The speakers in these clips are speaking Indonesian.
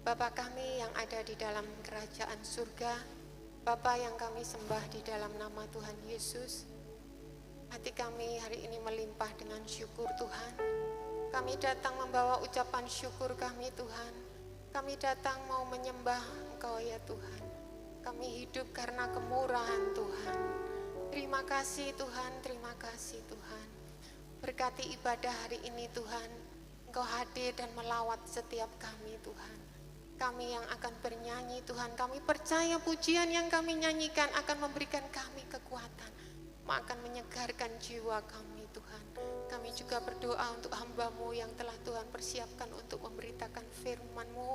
Bapa kami yang ada di dalam kerajaan surga, Bapa yang kami sembah di dalam nama Tuhan Yesus, hati kami hari ini melimpah dengan syukur Tuhan. Kami datang membawa ucapan syukur kami Tuhan. Kami datang mau menyembah Engkau ya Tuhan. Kami hidup karena kemurahan Tuhan. Terima kasih Tuhan, terima kasih Tuhan. Berkati ibadah hari ini Tuhan. Engkau hadir dan melawat setiap kami Tuhan. Kami yang akan bernyanyi Tuhan, kami percaya pujian yang kami nyanyikan akan memberikan kami kekuatan, akan menyegarkan jiwa kami Tuhan. Kami juga berdoa untuk hamba-Mu yang telah Tuhan persiapkan untuk memberitakan firman-Mu.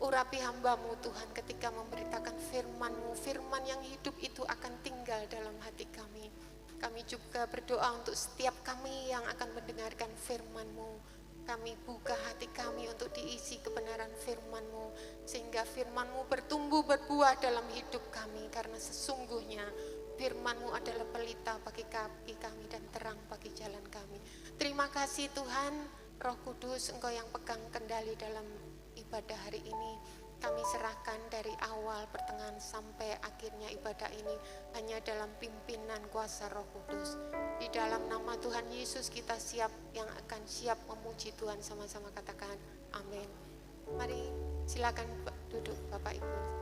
Urapi hamba-Mu Tuhan ketika memberitakan firman-Mu, firman yang hidup itu akan tinggal dalam hati kami. Kami juga berdoa untuk setiap kami yang akan mendengarkan firman-Mu. Kami buka hati kami untuk diisi kebenaran firman-Mu, sehingga firman-Mu bertumbuh berbuah dalam hidup kami, karena sesungguhnya firman-Mu adalah pelita bagi kaki kami dan terang bagi jalan kami. Terima kasih Tuhan, Roh Kudus, Engkau yang pegang kendali dalam ibadah hari ini. Kami serahkan dari awal, pertengahan sampai akhirnya ibadah ini hanya dalam pimpinan kuasa Roh Kudus. Di dalam nama Tuhan Yesus kita yang akan siap memuji Tuhan, sama-sama katakan amin. Mari silakan duduk Bapak Ibu.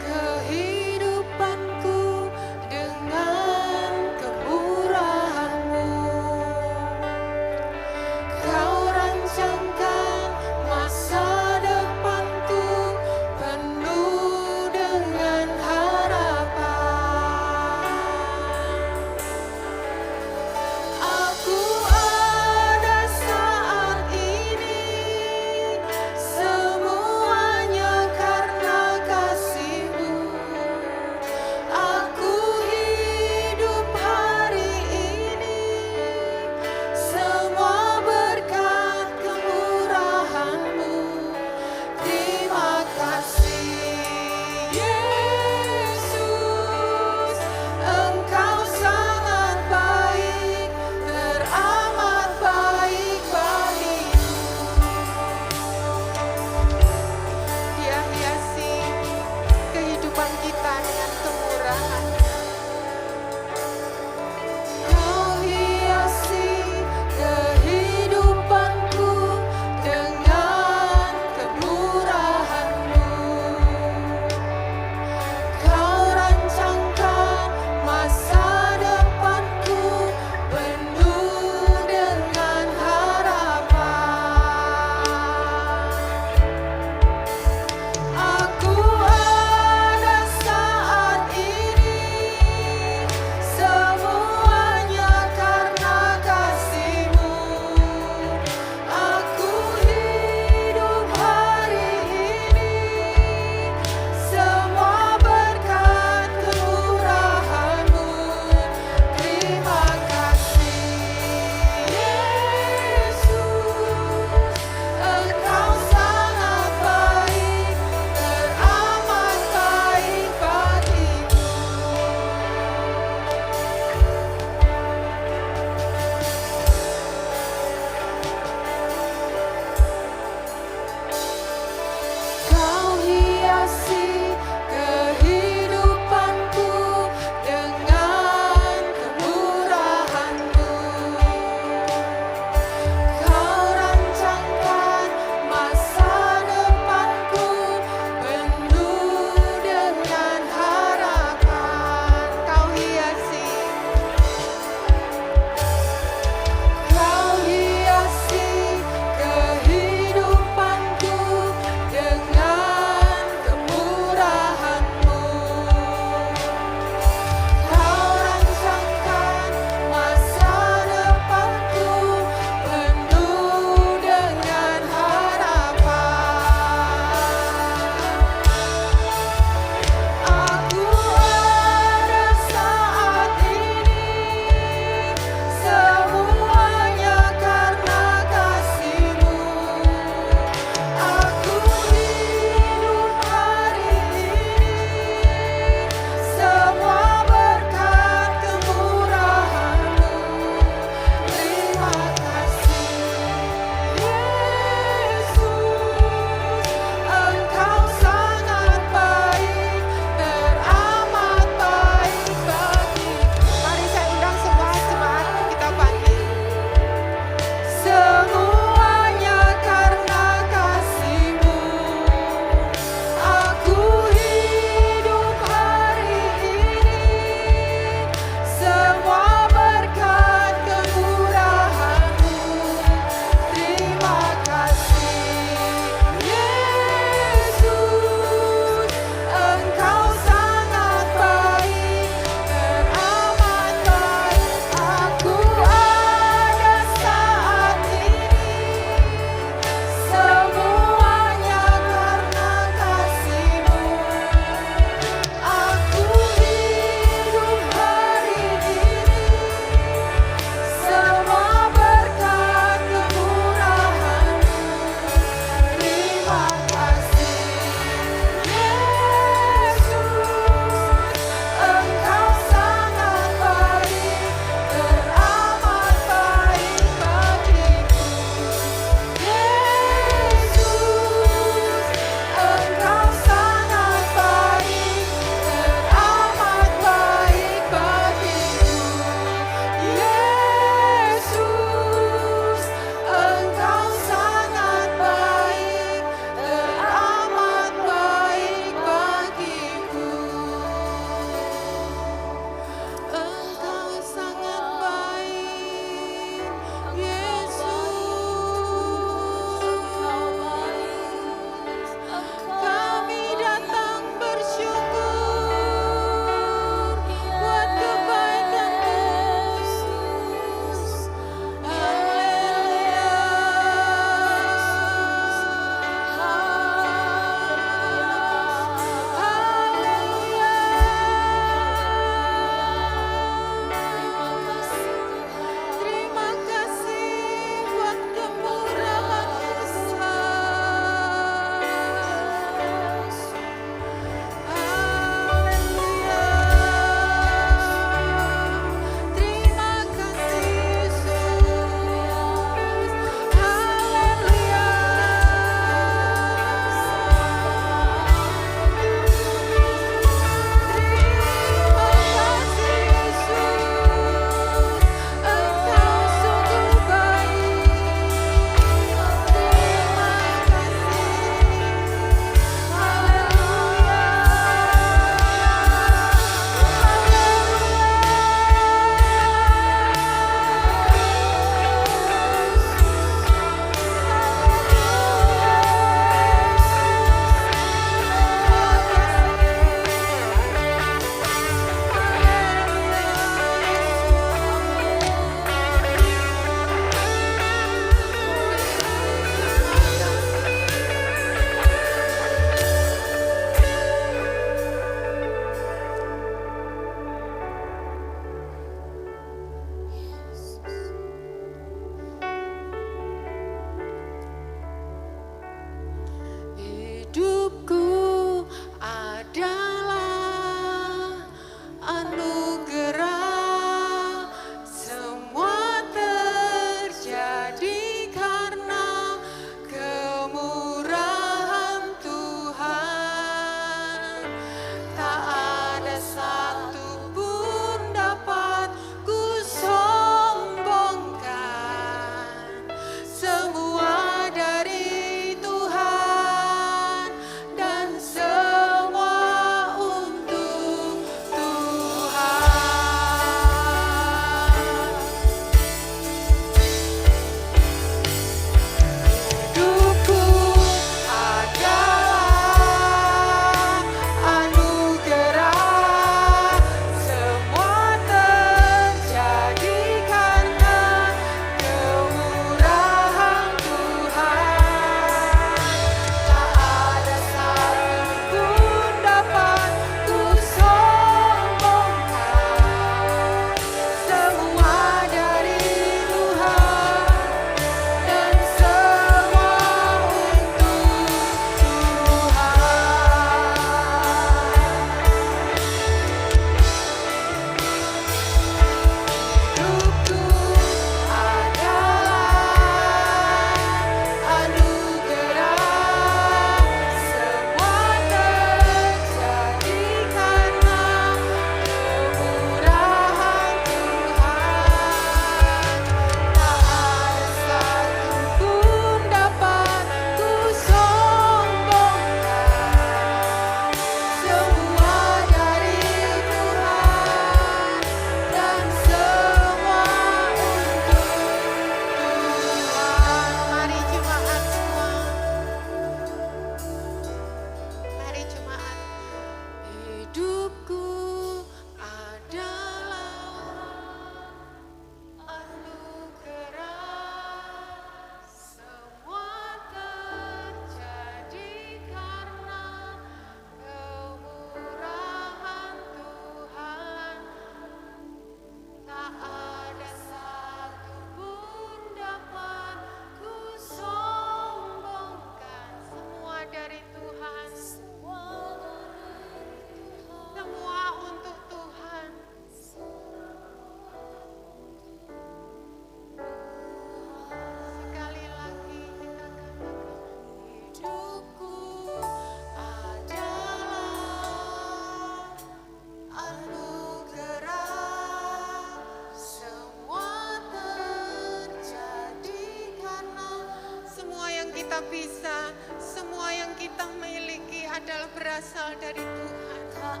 kita bisa, semua yang kita miliki adalah berasal dari Tuhan.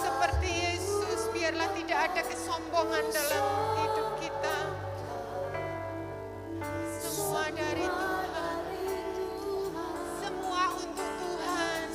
Seperti Yesus, biarlah tidak ada kesombongan dalam hidup kita. Semua dari Tuhan, semua untuk Tuhan.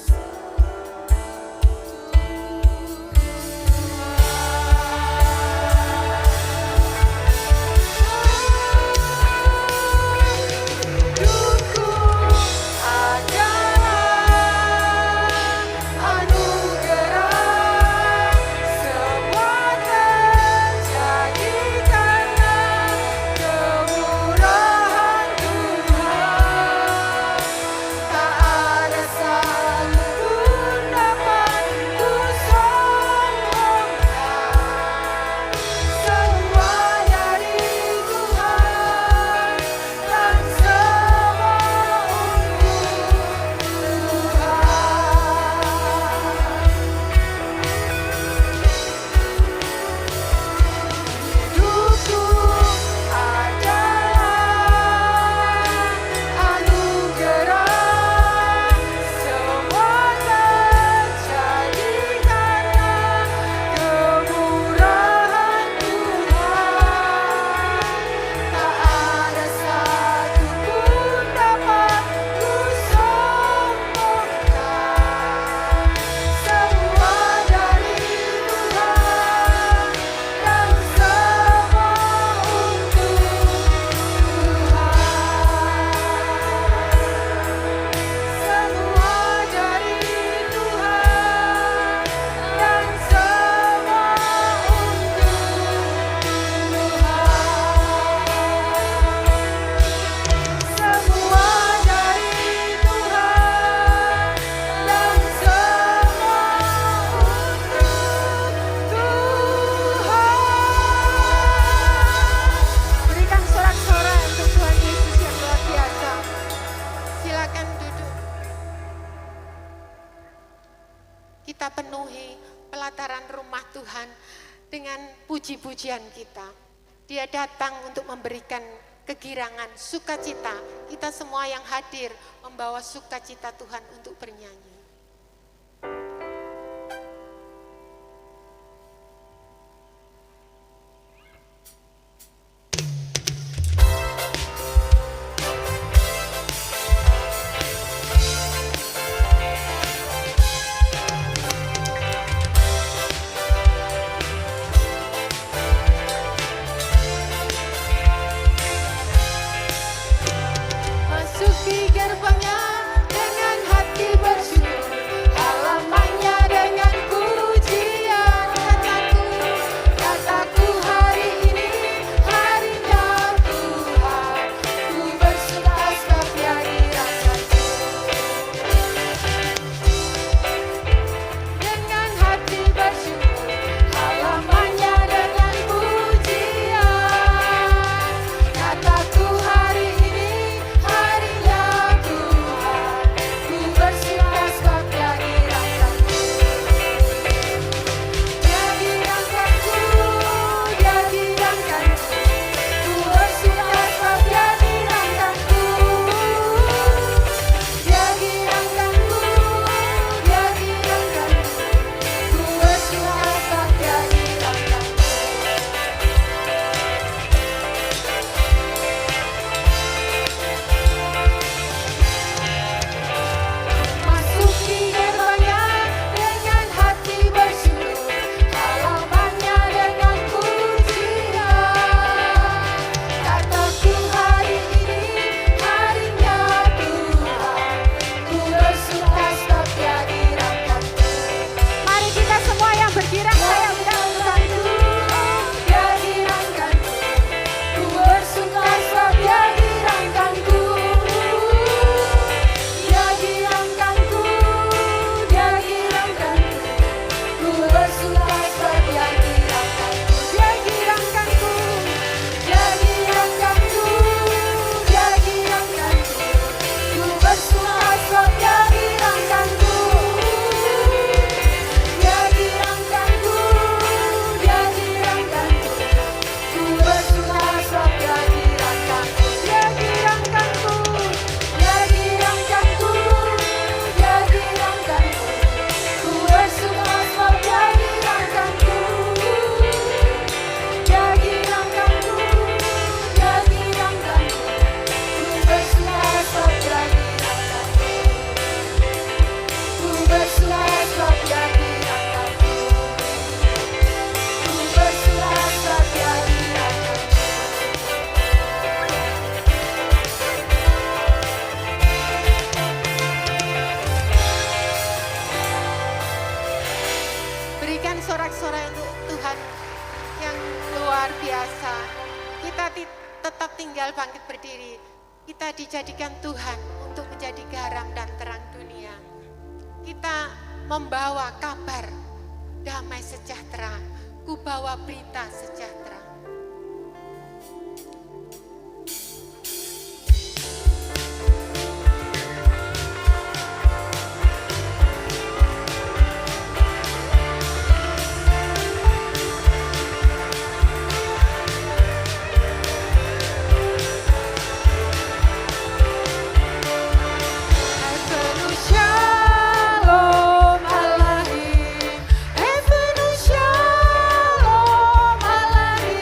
Kita penuhi pelataran rumah Tuhan dengan puji-pujian kita. Dia datang untuk memberikan kegirangan, sukacita. Kita semua yang hadir membawa sukacita Tuhan untuk bernyanyi. Masuki gerbangnya dengan hati bersyukur. kuasa, kita tetap tinggal bangkit berdiri. Kita dijadikan Tuhan untuk menjadi garam dan terang dunia. Kita membawa kabar damai sejahtera. Ku bawa berita sejahtera. Shalom Alahi,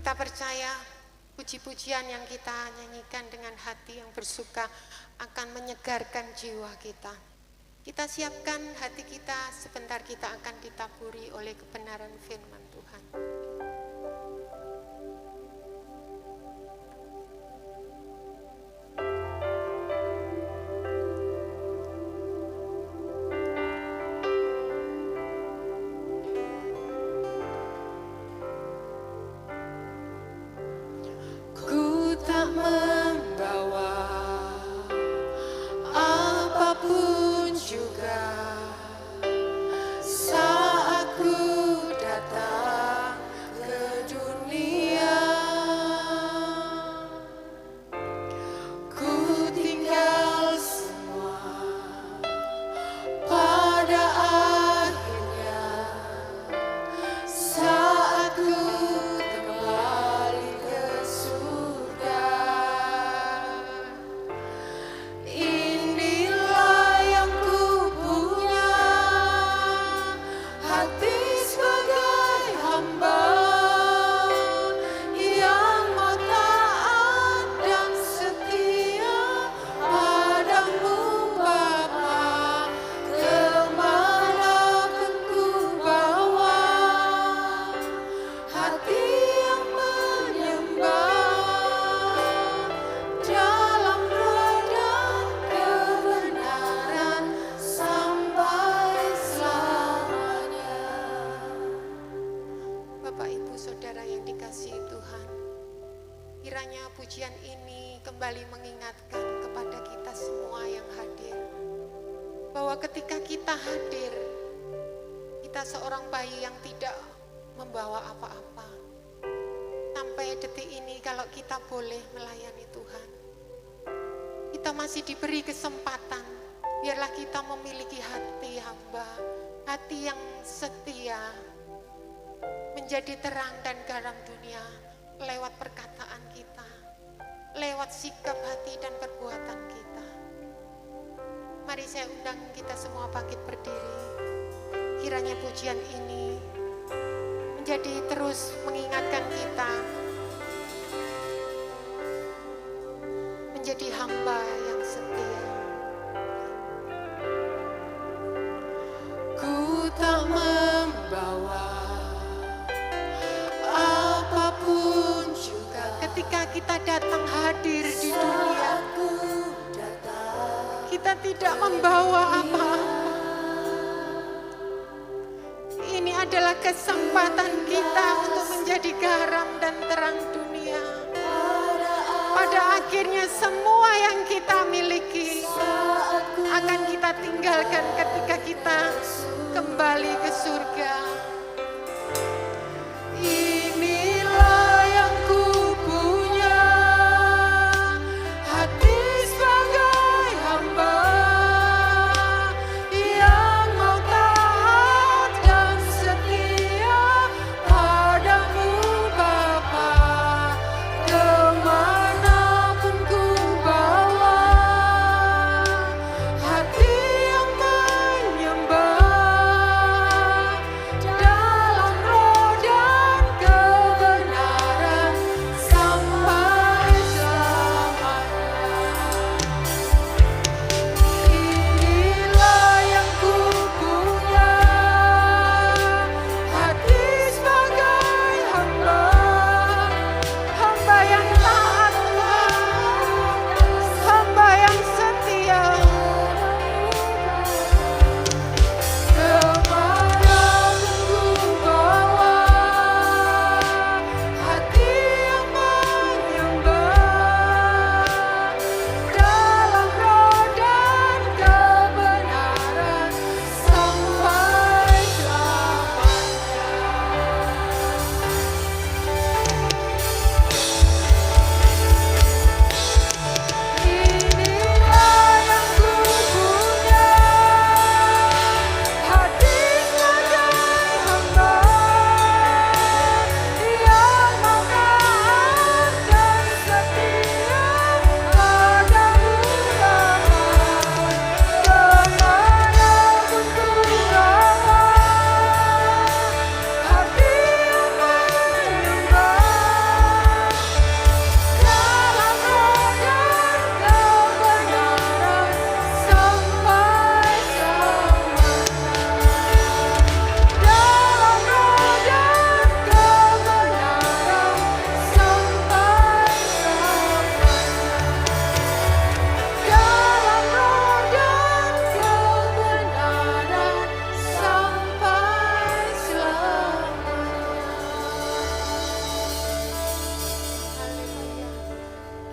Kita percaya puji-pujian yang kita nyanyikan dengan hati yang bersuka akan menyegarkan jiwa kita. Kita siapkan hati kita, sebentar kita akan ditaburi oleh kebenaran firman Tuhan. Ku tak membawa apapun juga saat ku datang ke dunia. Ku tinggal semua pada akhirnya saat ku kembali ke surga. Inilah yang ku punya, hati sebagai hamba yang mau taat dan setia padamu Bapa. Kemanapun ku bawa, hati yang menyembah dalam roh dan kebenaran sampai selamanya. Bapak Ibu Saudara yang dikasihi Tuhan, kiranya pujian ini kembali mengingatkan kepada kita semua yang hadir, bahwa ketika kita hadir, kita seorang bayi yang tidak membawa apa-apa. Sampai detik ini kalau kita boleh melayani Tuhan, kita masih diberi kesempatan, biarlah kita memiliki hati hamba, hati yang setia, menjadi terang dan garam dunia lewat perkataan kita, lewat sikap hati dan perbuatan kita. Mari saya undang kita semua bangkit berdiri. Kiranya pujian ini menjadi terus mengingatkan kita menjadi hamba yang setia. Ku tak membawa apapun juga ketika kita datang hadir di dunia. Kita tidak membawa apa-apa. Ini adalah kesempatan kita untuk menjadi garam dan terang dunia. Pada akhirnya semua yang kita miliki akan kita tinggalkan ketika kita kembali ke surga. Inilah yang ku punya, hati sebagai hamba yang mau taat dan setia padamu Bapa. Kemanapun ku bawa, hati yang menyembah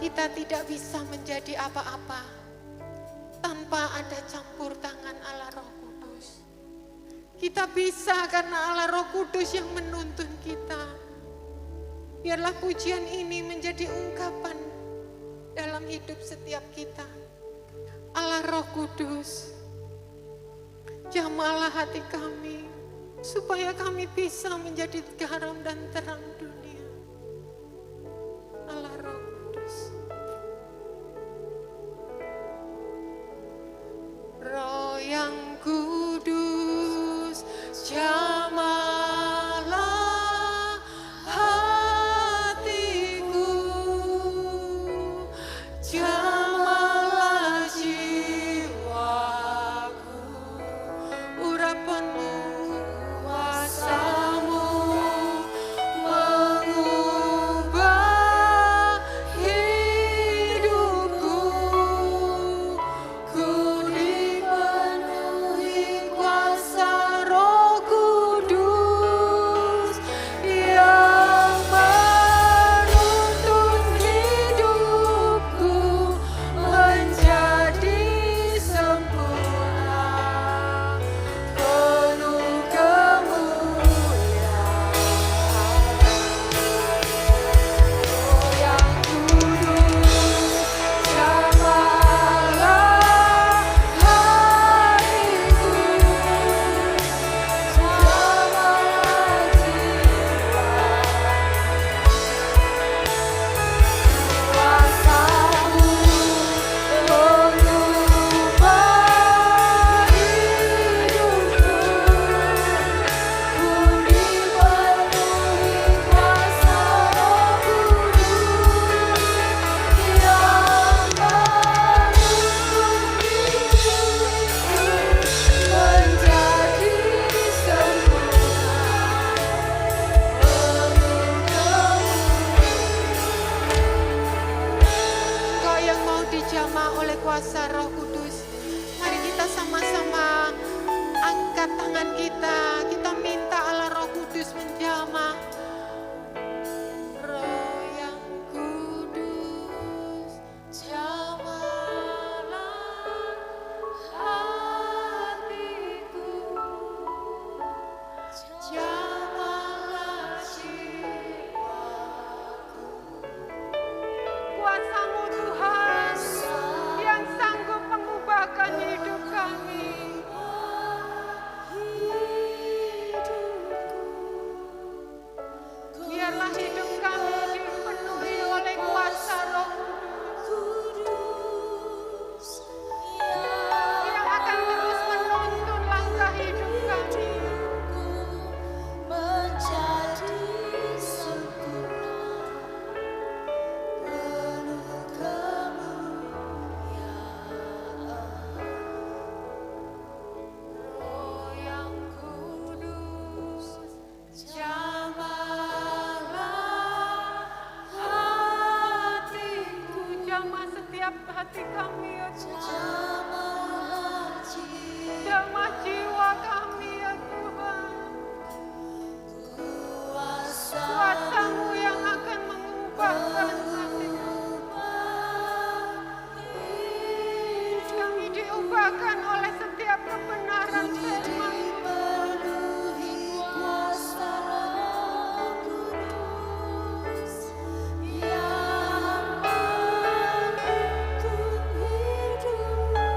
kita tidak bisa menjadi apa-apa tanpa ada campur tangan Allah Roh Kudus. Kita bisa karena Allah Roh Kudus yang menuntun kita. Biarlah pujian ini menjadi ungkapan dalam hidup setiap kita. Allah Roh Kudus, jamahlah hati kami, supaya kami bisa menjadi garam dan terang dunia. Allah Roh Kudus. Roh yang kudus, jamahlah hatiku, jamahlah jiwaku, urapanmu, kuasamu mengubah hidupku. Ku dipenuhi kuasa Roh Kudus yang menuntun hidupku menjadi sempurna, penuh kemuliaan. Roh yang kudus, jamahlah hatiku, jamahlah jiwaku, kuasamu mengubah hidupku. Ku dipenuhi kuasa Roh Kudus yang menuntun hidupku menjadi sempurna, penuh kemuliaan. Kau yang mau dijamah oleh kuasa Roh Kudus, mari kita sama-sama angkat tangan kita. Kita minta Allah Roh Kudus menjamah. Roh yang kudus, jamahlah hatiku, jamahlah jiwaku. Kuasa-Mu Tuhan yang sanggup mengubahkan hidup kami. Biarlah hidup kami dipenuhi oleh kuasa Roh Kudus yang akan terus menuntun langkah hidup kami. Menjadi sempurna, penuh kemuliaan. Roh yang kudus, jamahlah hatiku, jamah setiap hati kami ya Tuhan. Jamah jiwa kami ya Tuhan. Kuasa-Mu yang akan mengubahkan hati kami diubahkan oleh setiap kebenaran firman-Mu. Yang menuntun hidupku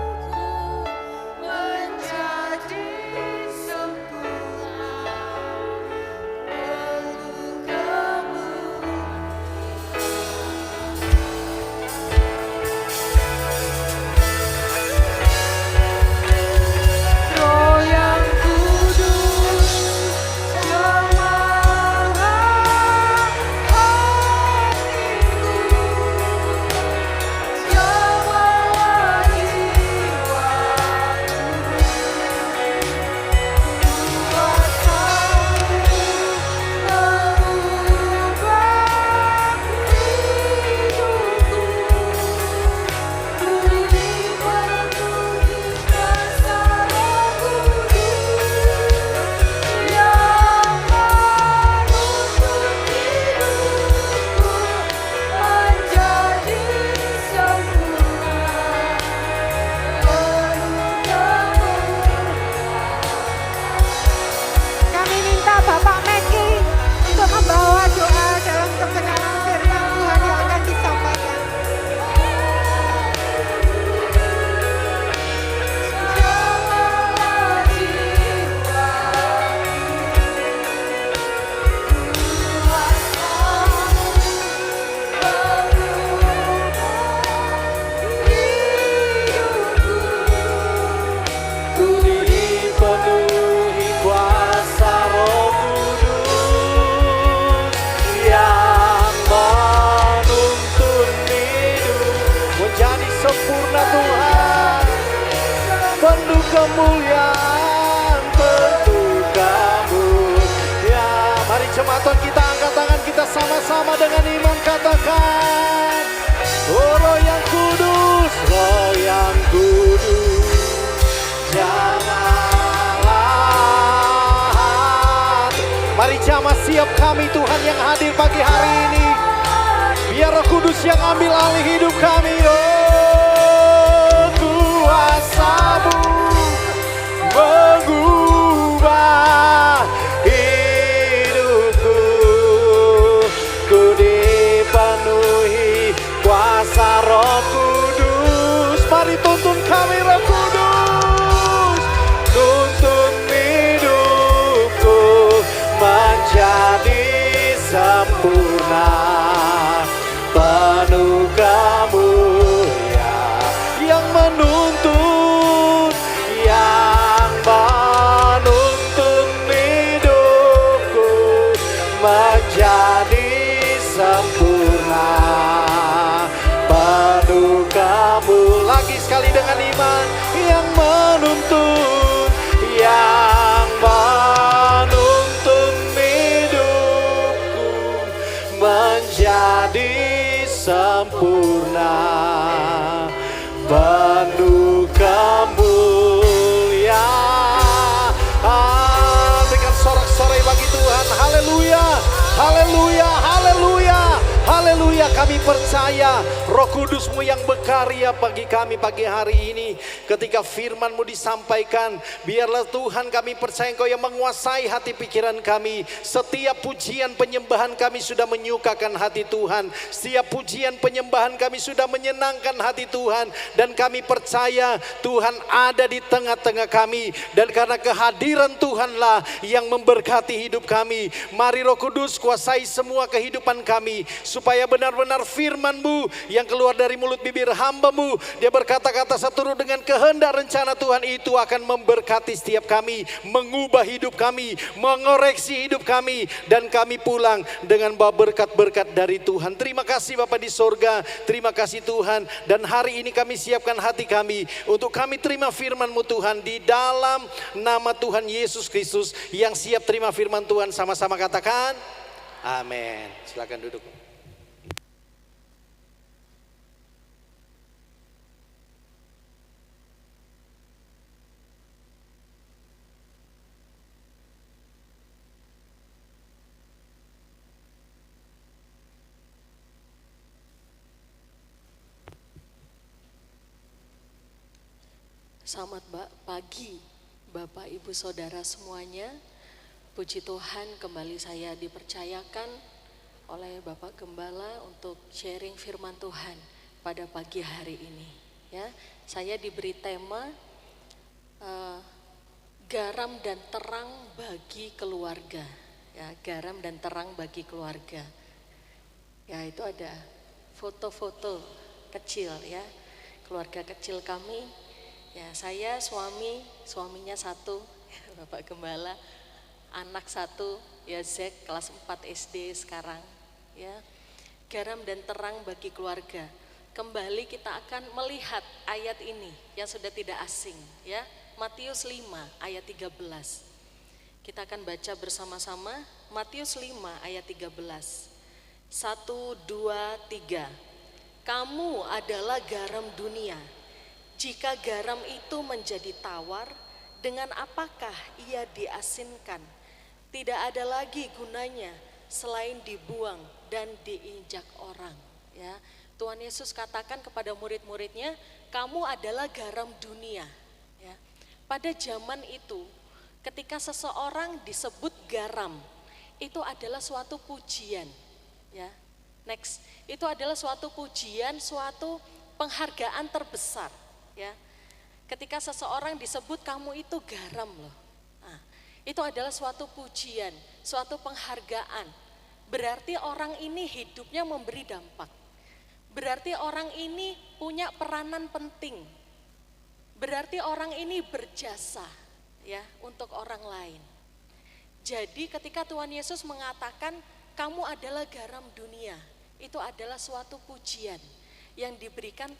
katakan, oh Roh yang kudus, Roh yang kudus, janganlah. Mari jamah siap kami Tuhan yang hadir pagi hari ini. Biar Roh Kudus yang ambil alih hidup kami. Oh, kuasa-Mu mengubah hidupku. Ku dipenuhi kuasa Roh Kudus. Mari tuntun kami Roh Kudus. Tuntun hidupku menjadi sempurna. Penuh kemuliaan yang menuntun hidupku menjadi sempurna. Penuh kamu lagi sekali dengan iman yang menuntun hidupku menjadi sempurna. Penuh kemuliaan. Berikan sorak-sorai bagi Tuhan. Haleluya, haleluya, haleluya, haleluya. Kami percaya Roh Kudus-Mu yang berkarya bagi kami pagi hari ini. Ketika firman-Mu disampaikan, biarlah Tuhan kami percaya Engkau yang menguasai hati pikiran kami. Setiap pujian penyembahan kami sudah menyukakan hati Tuhan. Setiap pujian penyembahan kami sudah menyenangkan hati Tuhan. Dan kami percaya Tuhan ada di tengah-tengah kami. Dan karena kehadiran Tuhanlah yang memberkati hidup kami. Mari Roh Kudus kuasai semua kehidupan kami. Supaya benar-benar firman-Mu yang keluar dari mulut bibir hamba-Mu, dia berkata-kata seturut dengan kehendak rencana Tuhan itu akan memberkati setiap kami, mengubah hidup kami, mengoreksi hidup kami, dan kami pulang dengan bawa berkat-berkat dari Tuhan. Terima kasih Bapa di sorga, terima kasih Tuhan. Dan hari ini kami siapkan hati kami untuk kami terima firman-Mu Tuhan di dalam nama Tuhan Yesus Kristus. Yang siap terima firman Tuhan sama-sama katakan amin. Silakan duduk. Selamat pagi Bapak Ibu Saudara semuanya. Puji Tuhan kembali saya dipercayakan oleh Bapak Gembala untuk sharing firman Tuhan pada pagi hari ini. Ya, saya diberi tema garam dan terang bagi keluarga. Ya, garam dan terang bagi keluarga. Ya, itu ada foto-foto kecil ya, keluarga kecil kami. Ya, saya suaminya satu, Bapak Gembala, anak satu, ya Zek kelas 4 SD sekarang. Ya, garam dan terang bagi keluarga. Kembali kita akan melihat ayat ini yang sudah tidak asing, ya. Matius 5 ayat 13. Kita akan baca bersama-sama Matius 5 ayat 13. 1, 2, 3. Kamu adalah garam dunia. Jika garam itu menjadi tawar, dengan apakah ia diasinkan? Tidak ada lagi gunanya selain dibuang dan diinjak orang. Ya, Tuhan Yesus katakan kepada murid-muridnya, kamu adalah garam dunia. Ya, pada zaman itu, ketika seseorang disebut garam, itu adalah suatu pujian. Ya, next, itu adalah suatu pujian, suatu penghargaan terbesar. Ya, ketika seseorang disebut kamu itu garam loh, nah, itu adalah suatu pujian, suatu penghargaan. Berarti orang ini hidupnya memberi dampak. Berarti orang ini punya peranan penting. Berarti orang ini berjasa ya untuk orang lain. Jadi ketika Tuhan Yesus mengatakan kamu adalah garam dunia, itu adalah suatu pujian yang diberikan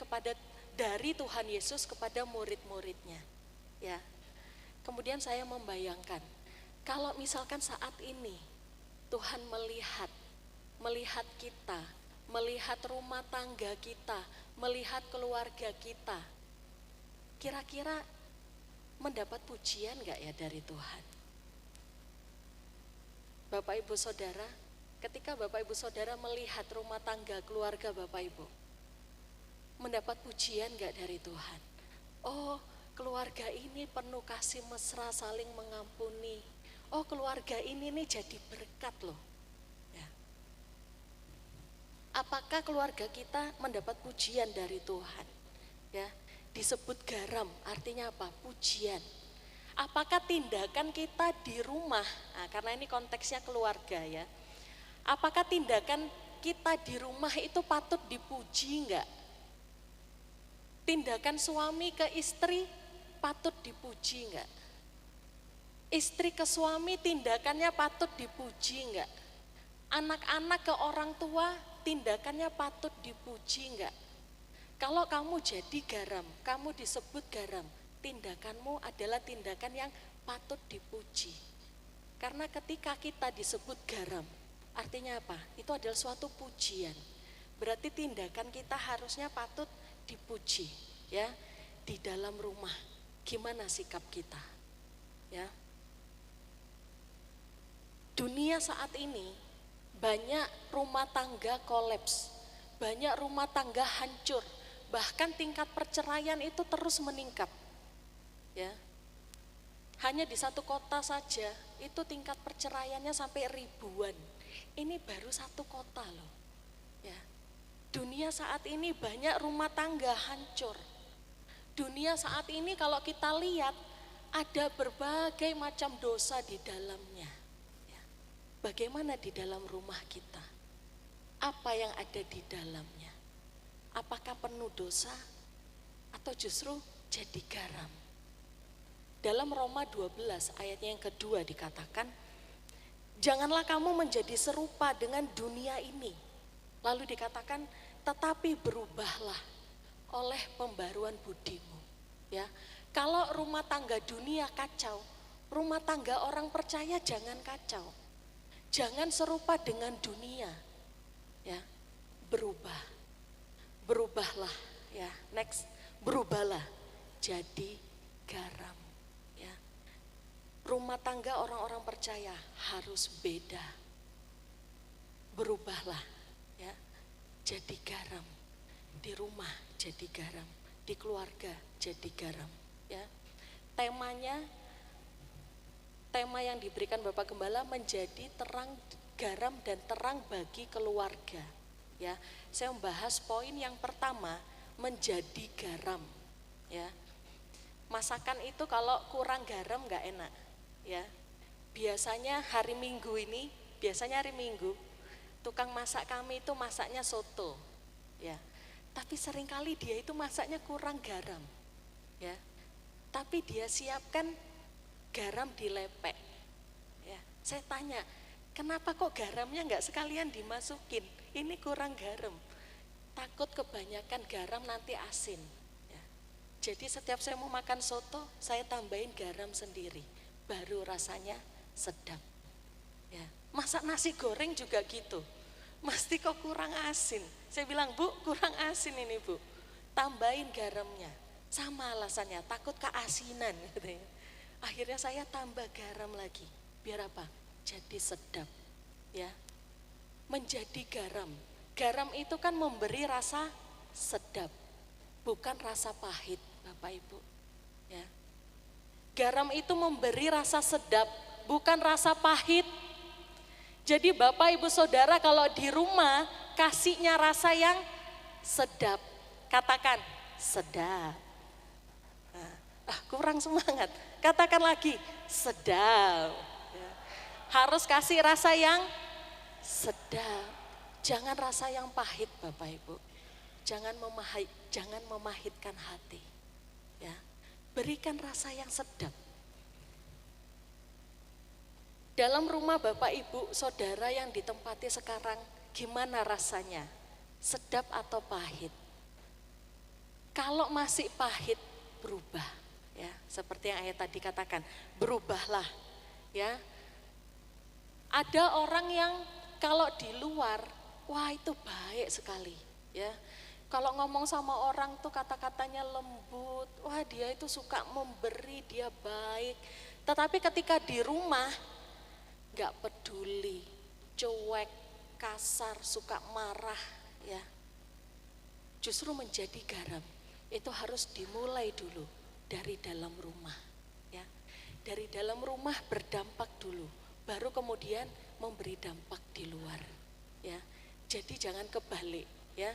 dari Tuhan Yesus kepada murid-muridnya. Ya. Kemudian saya membayangkan, kalau misalkan saat ini Tuhan melihat kita, melihat rumah tangga kita, melihat keluarga kita, kira-kira mendapat pujian gak ya dari Tuhan? Bapak Ibu Saudara, ketika Bapak Ibu Saudara melihat rumah tangga keluarga Bapak Ibu, mendapat pujian gak dari Tuhan? Oh, keluarga ini penuh kasih mesra, saling mengampuni. Oh, keluarga ini nih jadi berkat loh. Ya. Apakah keluarga kita mendapat pujian dari Tuhan? Ya, disebut garam, artinya apa? Pujian. Apakah tindakan kita di rumah, nah, karena ini konteksnya keluarga ya, apakah tindakan kita di rumah itu patut dipuji enggak? Tindakan suami ke istri patut dipuji enggak? Istri ke suami tindakannya patut dipuji enggak? Anak-anak ke orang tua tindakannya patut dipuji enggak? Kalau kamu jadi garam, kamu disebut garam, tindakanmu adalah tindakan yang patut dipuji. Karena ketika kita disebut garam, artinya apa? Itu adalah suatu pujian. Berarti tindakan kita harusnya patut dipuji, ya. Di dalam rumah, gimana sikap kita? Ya. Dunia saat ini banyak rumah tangga kolaps, banyak rumah tangga hancur, bahkan tingkat perceraian itu terus meningkat. Ya. Hanya di satu kota saja itu tingkat perceraiannya sampai ribuan. Ini baru satu kota loh. Ya. Dunia saat ini banyak rumah tangga hancur. Dunia saat ini kalau kita lihat ada berbagai macam dosa di dalamnya. Ya. Bagaimana di dalam rumah kita? Apa yang ada di dalamnya? Apakah penuh dosa atau justru jadi garam? Dalam Roma 12 ayatnya yang kedua dikatakan, janganlah kamu menjadi serupa dengan dunia ini. Lalu dikatakan, tetapi berubahlah oleh pembaruan budimu. Ya, kalau rumah tangga dunia kacau, rumah tangga orang percaya jangan kacau. Jangan serupa dengan dunia. Ya, berubah. Berubahlah, ya. Next, berubahlah jadi garam. Rumah tangga orang-orang percaya harus beda. Berubahlah, ya. Jadi garam. Di rumah jadi garam, di keluarga jadi garam, ya. Tema yang diberikan Bapak Gembala menjadi terang garam dan terang bagi keluarga, ya. Saya membahas poin yang pertama, menjadi garam, ya. Masakan itu kalau kurang garam nggak enak. Ya, biasanya hari Minggu tukang masak kami itu masaknya soto, ya. Tapi seringkali dia itu masaknya kurang garam, ya. Tapi dia siapkan garam dilepek, ya. Saya tanya, kenapa kok garamnya nggak sekalian dimasukin? Ini kurang garam. Takut kebanyakan garam nanti asin. Ya. Jadi setiap saya mau makan soto, saya tambahin garam sendiri. Baru rasanya sedap. Ya, masak nasi goreng juga gitu. Mesti kok kurang asin. Saya bilang, Bu, kurang asin ini, Bu. Tambahin garamnya. Sama alasannya, takut keasinan. Akhirnya saya tambah garam lagi. Biar apa? Jadi sedap. Ya, menjadi garam. Garam itu kan memberi rasa sedap, bukan rasa pahit, Bapak Ibu. Ya. Garam itu memberi rasa sedap, bukan rasa pahit. Jadi Bapak Ibu Saudara kalau di rumah kasihnya rasa yang sedap. Katakan sedap. Kurang semangat. Katakan lagi sedap. Harus kasih rasa yang sedap. Jangan rasa yang pahit Bapak Ibu. Jangan memahitkan hati. Ya. Berikan rasa yang sedap. Dalam rumah Bapak Ibu Saudara yang ditempati sekarang, gimana rasanya? Sedap atau pahit? Kalau masih pahit, berubah, ya. Seperti yang ayat tadi katakan, berubahlah, ya. Ada orang yang kalau di luar wah itu baik sekali ya. Kalau ngomong sama orang tuh kata-katanya lembut, wah dia itu suka memberi, dia baik. Tetapi ketika di rumah gak peduli, cuek, kasar, suka marah ya. Justru menjadi garam itu harus dimulai dulu dari dalam rumah ya. Dari dalam rumah berdampak dulu, baru kemudian memberi dampak di luar ya. Jadi jangan kebalik ya.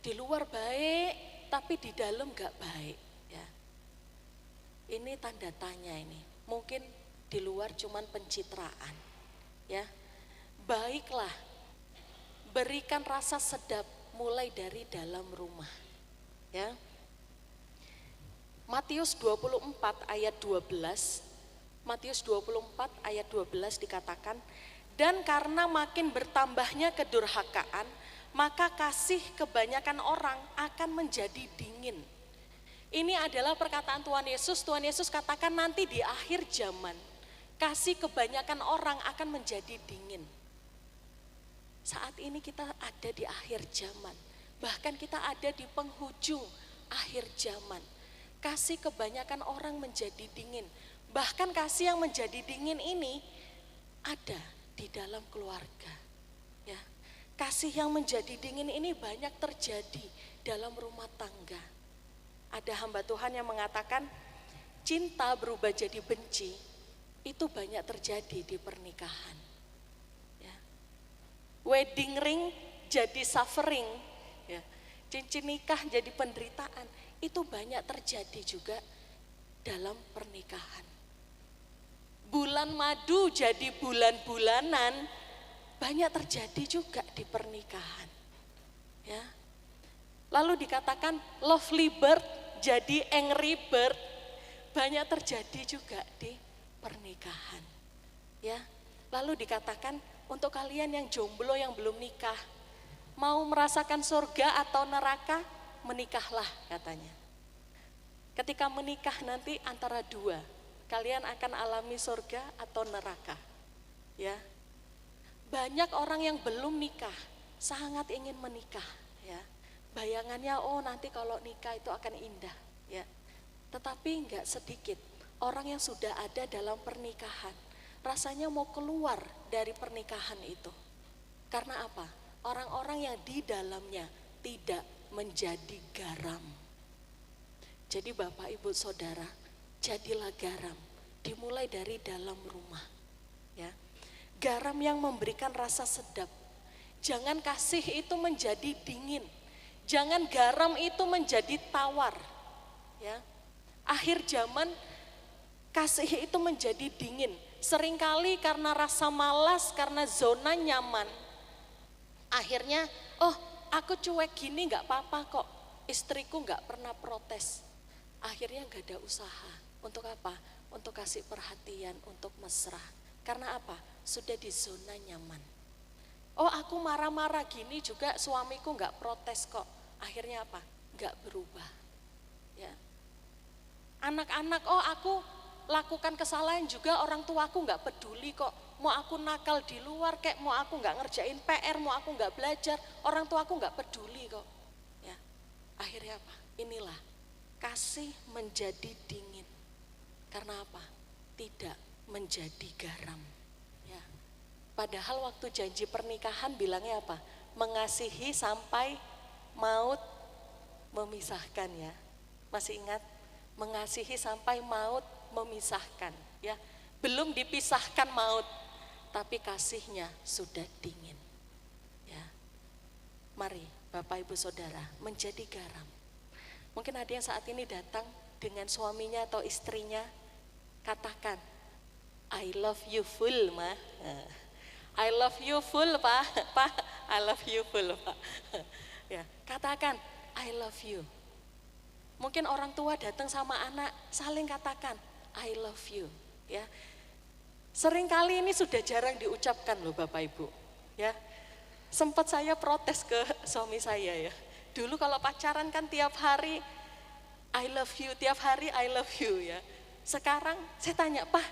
Di luar baik, tapi di dalam gak baik ya. Ini tanda tanya ini. Mungkin di luar cuman pencitraan ya. Baiklah, berikan rasa sedap mulai dari dalam rumah ya. Matius 24 ayat 12. Matius 24 ayat 12 dikatakan, dan karena makin bertambahnya kedurhakaan, maka kasih kebanyakan orang akan menjadi dingin. Ini adalah perkataan Tuhan Yesus. Tuhan Yesus katakan nanti di akhir zaman, kasih kebanyakan orang akan menjadi dingin. Saat ini kita ada di akhir zaman, bahkan kita ada di penghujung akhir zaman. Kasih kebanyakan orang menjadi dingin. Bahkan kasih yang menjadi dingin ini ada di dalam keluarga. Ya. Kasih yang menjadi dingin ini banyak terjadi dalam rumah tangga. Ada hamba Tuhan yang mengatakan cinta berubah jadi benci, itu banyak terjadi di pernikahan. Ya. Wedding ring jadi suffering, ya. Cincin nikah jadi penderitaan, itu banyak terjadi juga dalam pernikahan. Bulan madu jadi bulan-bulanan, banyak terjadi juga di pernikahan. Ya. Lalu dikatakan lovely bird jadi angry bird, banyak terjadi juga di pernikahan. Ya. Lalu dikatakan untuk kalian yang jomblo yang belum nikah, mau merasakan surga atau neraka, menikahlah katanya. Ketika menikah nanti antara dua, kalian akan alami surga atau neraka. Ya. Banyak orang yang belum nikah, sangat ingin menikah ya. Bayangannya nanti kalau nikah itu akan indah ya. Tetapi enggak sedikit orang yang sudah ada dalam pernikahan, rasanya mau keluar dari pernikahan itu. Karena apa? Orang-orang yang di dalamnya tidak menjadi garam. Jadi Bapak Ibu Saudara, jadilah garam, dimulai dari dalam rumah ya. Garam yang memberikan rasa sedap. Jangan kasih itu menjadi dingin. Jangan garam itu menjadi tawar. Ya. Akhir zaman kasih itu menjadi dingin. Seringkali karena rasa malas, karena zona nyaman. Akhirnya, aku cuek gini gak apa-apa kok. Istriku gak pernah protes. Akhirnya gak ada usaha. Untuk apa? Untuk kasih perhatian, untuk mesra. Karena apa? Sudah di zona nyaman. Aku marah-marah gini juga suamiku gak protes kok. Akhirnya apa? Gak berubah. Ya. Anak-anak, aku lakukan kesalahan juga orang tuaku gak peduli kok. Mau aku nakal di luar kayak, mau aku gak ngerjain PR, mau aku gak belajar, orang tuaku gak peduli kok. Ya. Akhirnya apa? Inilah kasih menjadi dingin. Karena apa? Tidak menjadi garam. Ya. Padahal waktu janji pernikahan bilangnya apa? Mengasihi sampai maut memisahkan ya. Masih ingat? Mengasihi sampai maut memisahkan ya. Belum dipisahkan maut, tapi kasihnya sudah dingin. Ya. Mari Bapak Ibu Saudara menjadi garam. Mungkin ada yang saat ini datang dengan suaminya atau istrinya, katakan, I love you full, Ma. I love you full, Pak. Pak, I love you full, Pak. Ya, katakan, I love you. Mungkin orang tua datang sama anak, saling katakan, I love you. Ya, seringkali ini sudah jarang diucapkan loh Bapak Ibu. Ya, sempat saya protes ke suami saya ya. Dulu kalau pacaran kan tiap hari, I love you, tiap hari I love you ya. Sekarang saya tanya, Pak,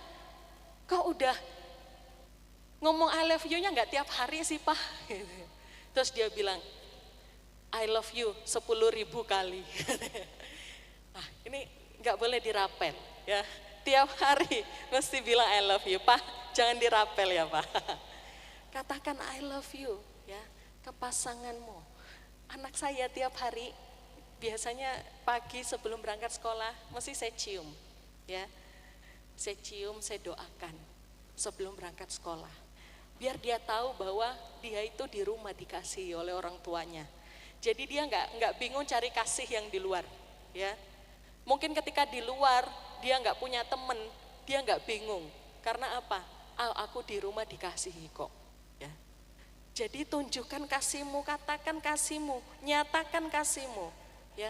kok udah ngomong I love you-nya nggak tiap hari sih Pak? Terus dia bilang, I love you 10.000 kali. Nah, ini nggak boleh dirapel ya. Tiap hari mesti bilang I love you. Pak, jangan dirapel ya Pak. Katakan I love you ya ke pasanganmu. Anak saya tiap hari biasanya pagi sebelum berangkat sekolah mesti saya cium ya. Saya cium, saya doakan sebelum berangkat sekolah. Biar dia tahu bahwa dia itu di rumah dikasihi oleh orang tuanya. Jadi dia nggak bingung cari kasih yang di luar, ya. Mungkin ketika di luar dia nggak punya temen, dia nggak bingung. Karena apa? Aku di rumah dikasihi kok, ya. Jadi tunjukkan kasihmu, katakan kasihmu, nyatakan kasihmu, ya.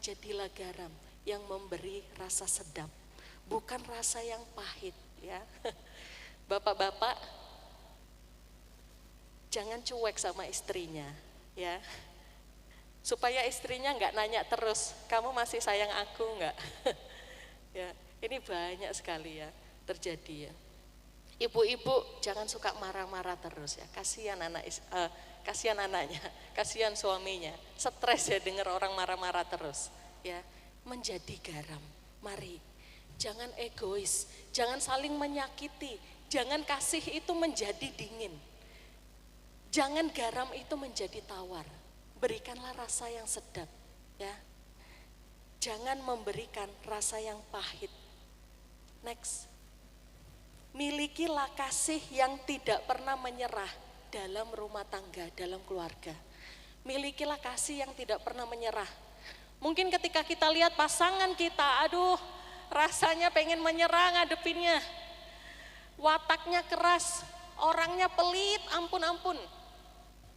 Jadilah garam yang memberi rasa sedap, bukan rasa yang pahit, ya. Bapak-bapak, jangan cuek sama istrinya, ya. Supaya istrinya nggak nanya terus, kamu masih sayang aku nggak? Ya, ini banyak sekali ya terjadi ya. Ibu-ibu jangan suka marah-marah terus ya. Kasihan kasihan anaknya, kasihan suaminya. Stres ya dengar orang marah-marah terus. Ya, menjadi garam. Mari, jangan egois, jangan saling menyakiti, jangan kasih itu menjadi dingin. Jangan garam itu menjadi tawar. Berikanlah rasa yang sedap, ya. Jangan memberikan rasa yang pahit. Next. Milikilah kasih yang tidak pernah menyerah dalam rumah tangga, dalam keluarga. Milikilah kasih yang tidak pernah menyerah. Mungkin ketika kita lihat pasangan kita, aduh, rasanya pengen menyerah ngadepinnya. Wataknya keras, orangnya pelit, ampun-ampun.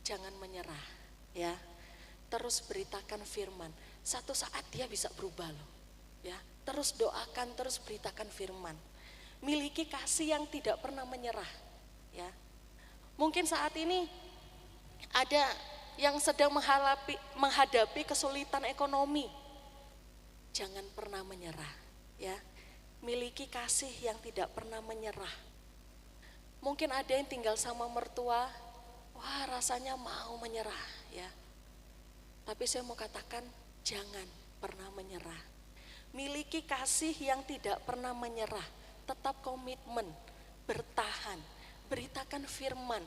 Jangan menyerah, ya. Terus beritakan firman. Satu saat dia bisa berubah loh, ya. Terus doakan, terus beritakan firman. Miliki kasih yang tidak pernah menyerah, ya. Mungkin saat ini ada yang sedang menghadapi kesulitan ekonomi. Jangan pernah menyerah, ya. Miliki kasih yang tidak pernah menyerah. Mungkin ada yang tinggal sama mertua, wah rasanya mau menyerah, ya. Tapi saya mau katakan jangan pernah menyerah. Miliki kasih yang tidak pernah menyerah. Tetap komitmen, bertahan, beritakan firman,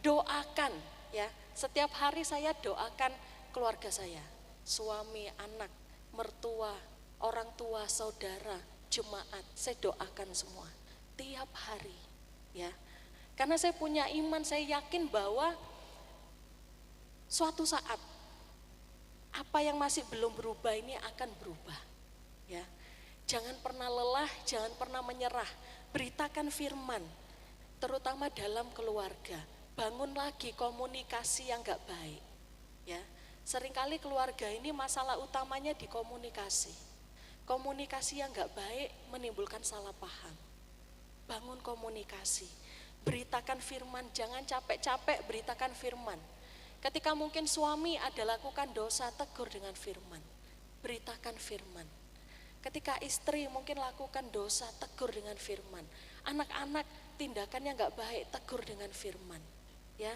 doakan, ya. Setiap hari saya doakan keluarga saya, suami, anak, mertua, orang tua, saudara, jemaat, saya doakan semua tiap hari, ya. Karena saya punya iman, saya yakin bahwa suatu saat apa yang masih belum berubah ini akan berubah, ya. Jangan pernah lelah, jangan pernah menyerah. Beritakan firman, terutama dalam keluarga. Bangun lagi komunikasi yang gak baik, ya. Seringkali keluarga ini masalah utamanya di komunikasi. Komunikasi yang gak baik menimbulkan salah paham. Bangun komunikasi, beritakan firman, jangan capek-capek beritakan firman. Ketika mungkin suami ada lakukan dosa, tegur dengan firman, beritakan firman. Ketika istri mungkin lakukan dosa, tegur dengan firman. Anak-anak tindakannya gak baik, tegur dengan firman, ya.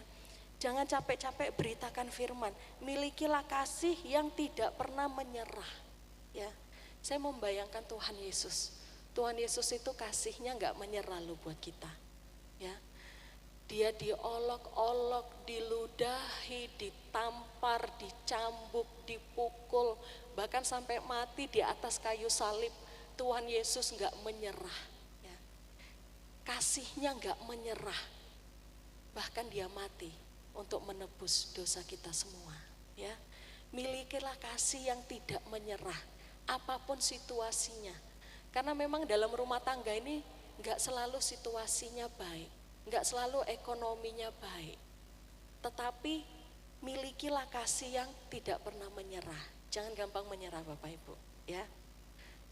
Jangan capek-capek beritakan firman. Milikilah kasih yang tidak pernah menyerah, ya. Saya membayangkan Tuhan Yesus. Tuhan Yesus itu kasihnya gak menyerah loh buat kita, ya. Dia diolok-olok, diludahi, ditampar, dicambuk, dipukul, bahkan sampai mati di atas kayu salib. Tuhan Yesus gak menyerah, ya. Kasihnya gak menyerah, bahkan dia mati untuk menebus dosa kita semua, ya. Milikilah kasih yang tidak menyerah, apapun situasinya. Karena memang dalam rumah tangga ini gak selalu situasinya baik, gak selalu ekonominya baik. Tetapi milikilah kasih yang tidak pernah menyerah. Jangan gampang menyerah Bapak Ibu, ya.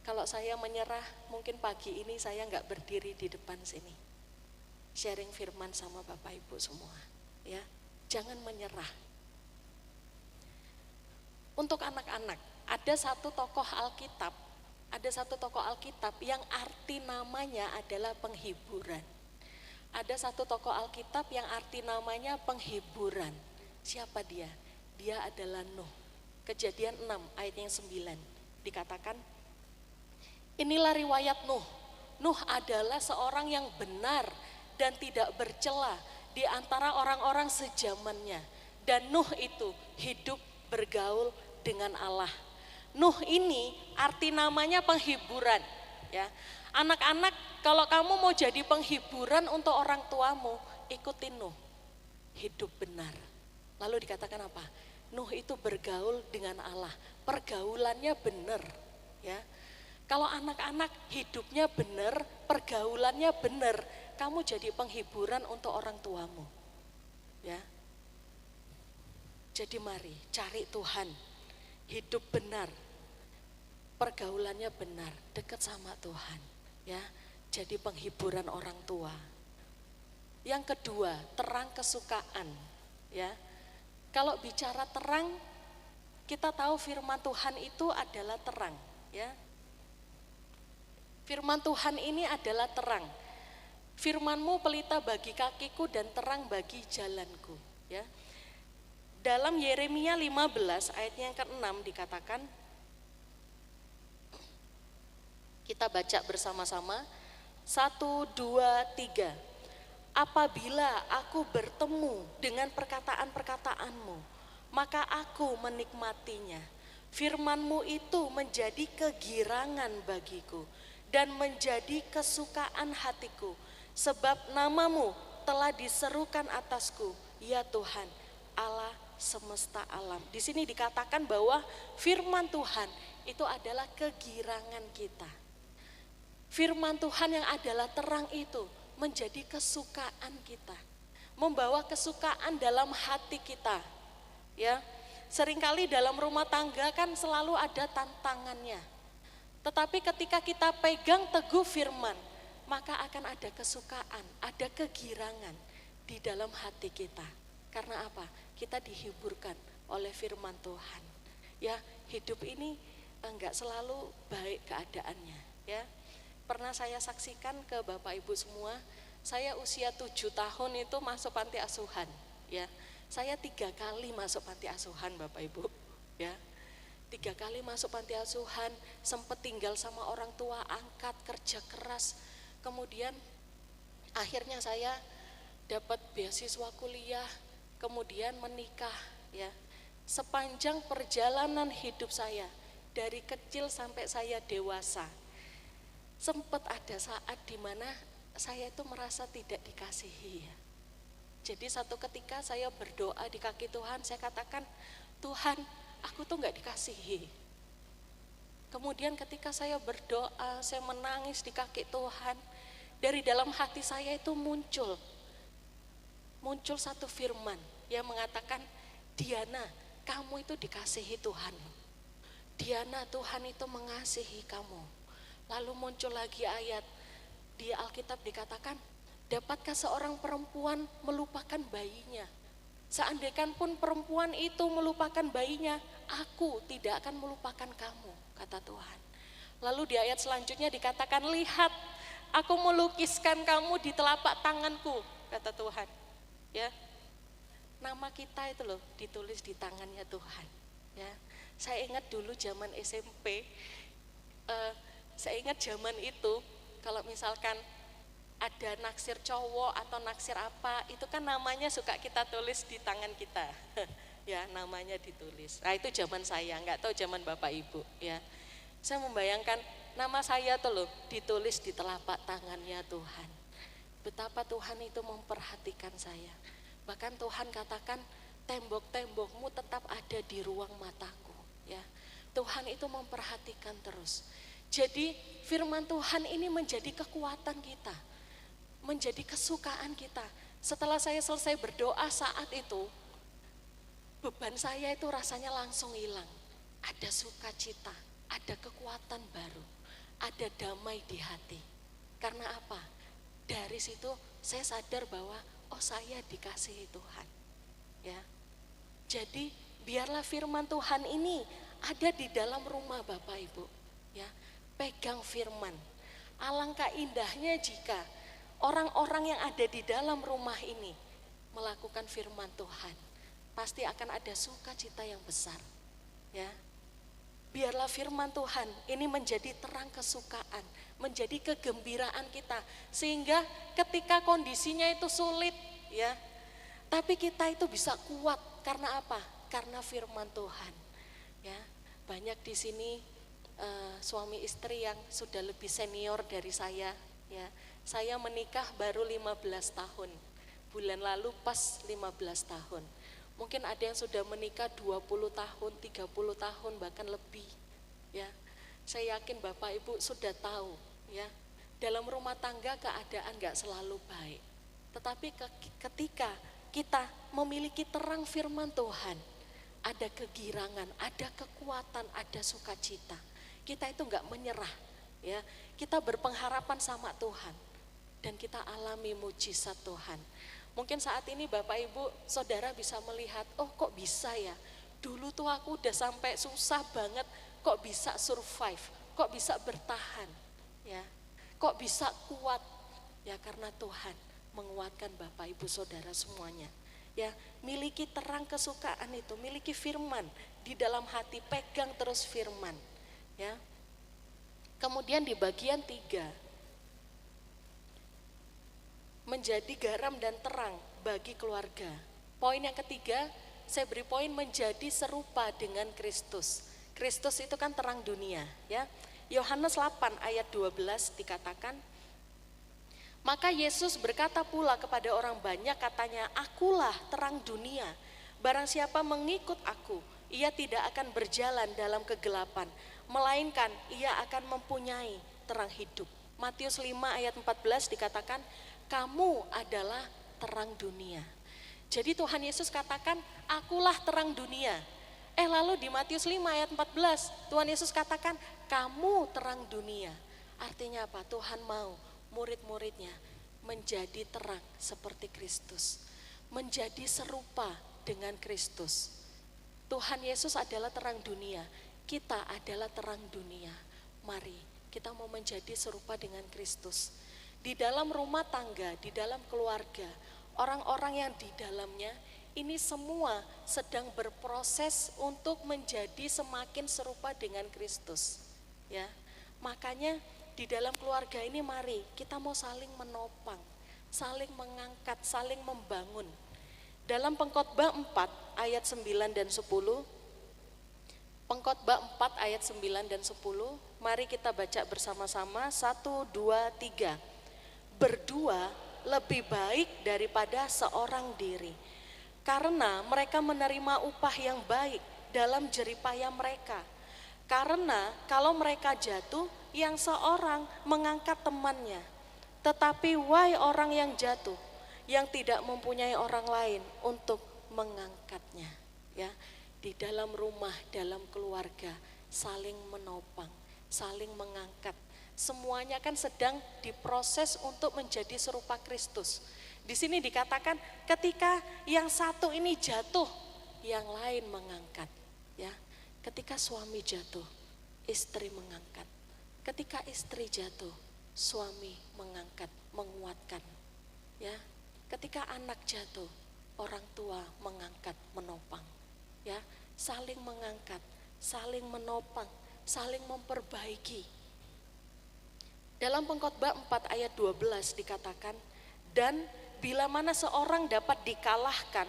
Kalau saya menyerah, mungkin pagi ini saya gak berdiri di depan sini sharing firman sama Bapak Ibu semua, ya. Jangan menyerah. Untuk anak-anak, ada satu tokoh Alkitab yang arti namanya adalah penghiburan. Ada satu tokoh Alkitab yang arti namanya penghiburan. Siapa dia? Dia adalah Nuh. Kejadian 6 ayat yang 9 dikatakan, inilah riwayat Nuh. Nuh adalah seorang yang benar dan tidak bercela di antara orang-orang sejamannya. Dan Nuh itu hidup bergaul dengan Allah. Nuh ini arti namanya penghiburan, ya. Anak-anak, kalau kamu mau jadi penghiburan untuk orang tuamu, ikutin Nuh. Hidup benar. Lalu dikatakan apa? Nuh itu bergaul dengan Allah. Pergaulannya benar, ya. Kalau anak-anak hidupnya benar, pergaulannya benar, kamu jadi penghiburan untuk orang tuamu, ya. Jadi mari cari Tuhan, hidup benar, pergaulannya benar, dekat sama Tuhan, ya. Jadi penghiburan orang tua. Yang kedua, terang kesukaan, ya. Kalau bicara terang, kita tahu firman Tuhan itu adalah terang, ya. Firman Tuhan ini adalah terang. Firman-Mu pelita bagi kakiku dan terang bagi jalanku, ya. Dalam Yeremia 15 ayatnya yang ke-6 dikatakan, kita baca bersama-sama, 1, 2, 3. Apabila aku bertemu dengan perkataan-perkataan-Mu, maka aku menikmatinya. Firman-Mu itu menjadi kegirangan bagiku dan menjadi kesukaan hatiku, sebab nama-Mu telah diserukan atasku, ya Tuhan, Allah semesta alam. Di sini dikatakan bahwa firman Tuhan itu adalah kegirangan kita. Firman Tuhan yang adalah terang itu menjadi kesukaan kita, membawa kesukaan dalam hati kita, ya. Seringkali dalam rumah tangga kan selalu ada tantangannya, tetapi ketika kita pegang teguh firman, maka akan ada kesukaan, ada kegirangan di dalam hati kita. Karena apa? Kita dihiburkan oleh firman Tuhan. Ya, hidup ini enggak selalu baik keadaannya, ya. Pernah saya saksikan ke Bapak Ibu semua, saya usia 7 tahun itu masuk panti asuhan, ya. Saya 3 kali masuk panti asuhan, Bapak Ibu, ya. 3 kali masuk panti asuhan, sempat tinggal sama orang tua angkat, kerja keras. Kemudian akhirnya saya dapat beasiswa kuliah, kemudian menikah, ya. Sepanjang perjalanan hidup saya, dari kecil sampai saya dewasa, sempat ada saat di mana saya itu merasa tidak dikasihi, ya. Jadi satu ketika saya berdoa di kaki Tuhan, saya katakan, Tuhan, aku tuh gak dikasihi. Kemudian ketika saya berdoa, saya menangis di kaki Tuhan, dari dalam hati saya itu muncul satu firman yang mengatakan, Diana, kamu itu dikasihi Tuhan. Diana, Tuhan itu mengasihi kamu. Lalu muncul lagi ayat di Alkitab dikatakan, dapatkah seorang perempuan melupakan bayinya? Seandainya pun perempuan itu melupakan bayinya, aku tidak akan melupakan kamu, kata Tuhan. Lalu di ayat selanjutnya dikatakan, lihat, aku melukiskan kamu di telapak tanganku, kata Tuhan. Ya, nama kita itu loh ditulis di tangannya Tuhan. Ya, saya ingat dulu zaman SMP, saya ingat zaman itu kalau misalkan ada naksir cowok atau naksir apa, itu kan namanya suka kita tulis di tangan kita. Ya, namanya ditulis. Nah, itu zaman saya, nggak tahu zaman Bapak Ibu, ya. Saya membayangkan nama saya tuh loh ditulis di telapak tangannya Tuhan. Betapa Tuhan itu memperhatikan saya. Bahkan Tuhan katakan, tembok-tembokmu tetap ada di ruang mataku, ya. Tuhan itu memperhatikan terus. Jadi firman Tuhan ini menjadi kekuatan kita, menjadi kesukaan kita. Setelah saya selesai berdoa saat itu, beban saya itu rasanya langsung hilang. Ada sukacita, ada kekuatan baru, ada damai di hati. Karena apa? Dari situ saya sadar bahwa saya dikasihi Tuhan, ya. Jadi biarlah firman Tuhan ini ada di dalam rumah Bapak Ibu, ya. Pegang firman. Alangkah indahnya jika orang-orang yang ada di dalam rumah ini melakukan firman Tuhan, pasti akan ada sukacita yang besar. Ya. Biarlah firman Tuhan ini menjadi terang kesukaan, menjadi kegembiraan kita, sehingga ketika kondisinya itu sulit, ya, tapi kita itu bisa kuat. Karena apa? Karena firman Tuhan. Ya, banyak di sini suami istri yang sudah lebih senior dari saya. Ya, saya menikah baru 15 tahun. Bulan lalu pas 15 tahun. Mungkin ada yang sudah menikah 20 tahun, 30 tahun, bahkan lebih. Ya, saya yakin Bapak Ibu sudah tahu, ya, dalam rumah tangga keadaan gak selalu baik. Tetapi ketika kita memiliki terang firman Tuhan, ada kegirangan, ada kekuatan, ada sukacita. Kita itu gak menyerah, ya. Kita berpengharapan sama Tuhan dan kita alami mujizat Tuhan. Mungkin saat ini Bapak Ibu Saudara bisa melihat, oh kok bisa ya, dulu tuh aku udah sampai susah banget, kok bisa survive, kok bisa bertahan, ya, kok bisa kuat, ya karena Tuhan menguatkan Bapak Ibu Saudara semuanya. Ya, miliki terang kesukaan itu, miliki firman di dalam hati, pegang terus firman, ya. Kemudian di bagian 3, menjadi garam dan terang bagi keluarga. Poin yang ketiga, saya beri poin menjadi serupa dengan Kristus. Kristus itu kan terang dunia, ya. Yohanes 8 ayat 12 dikatakan, maka Yesus berkata pula kepada orang banyak, katanya, akulah terang dunia. Barang siapa mengikut aku, ia tidak akan berjalan dalam kegelapan, melainkan ia akan mempunyai terang hidup. Matius 5 ayat 14 dikatakan, kamu adalah terang dunia. Jadi Tuhan Yesus katakan, akulah terang dunia. Lalu di Matius 5 ayat 14, Tuhan Yesus katakan, kamu terang dunia. Artinya apa? Tuhan mau murid-muridnya menjadi terang seperti Kristus. Menjadi serupa dengan Kristus. Tuhan Yesus adalah terang dunia. Kita adalah terang dunia. Mari kita mau menjadi serupa dengan Kristus. Di dalam rumah tangga, di dalam keluarga, orang-orang yang di dalamnya ini semua sedang berproses untuk menjadi semakin serupa dengan Kristus. Ya, makanya di dalam keluarga ini mari kita mau saling menopang, saling mengangkat, saling membangun. Dalam Pengkhotbah 4 ayat 9 dan 10, Pengkhotbah 4 ayat 9 dan 10, mari kita baca bersama-sama, 1, 2, 3. Berdua lebih baik daripada seorang diri, karena mereka menerima upah yang baik dalam jeripaya mereka. Karena kalau mereka jatuh, yang seorang mengangkat temannya. Tetapi wahai orang yang jatuh, yang tidak mempunyai orang lain untuk mengangkatnya. Ya, di dalam rumah, dalam keluarga, saling menopang, saling mengangkat. Semuanya kan sedang diproses untuk menjadi serupa Kristus. Di sini dikatakan ketika yang satu ini jatuh, yang lain mengangkat. Ya, ketika suami jatuh, istri mengangkat. Ketika istri jatuh, suami mengangkat, menguatkan. Ya, ketika anak jatuh, orang tua mengangkat, menopang. Ya, saling mengangkat, saling menopang, saling memperbaiki. Dalam Pengkhotbah 4 ayat 12 dikatakan, dan bila mana seorang dapat dikalahkan,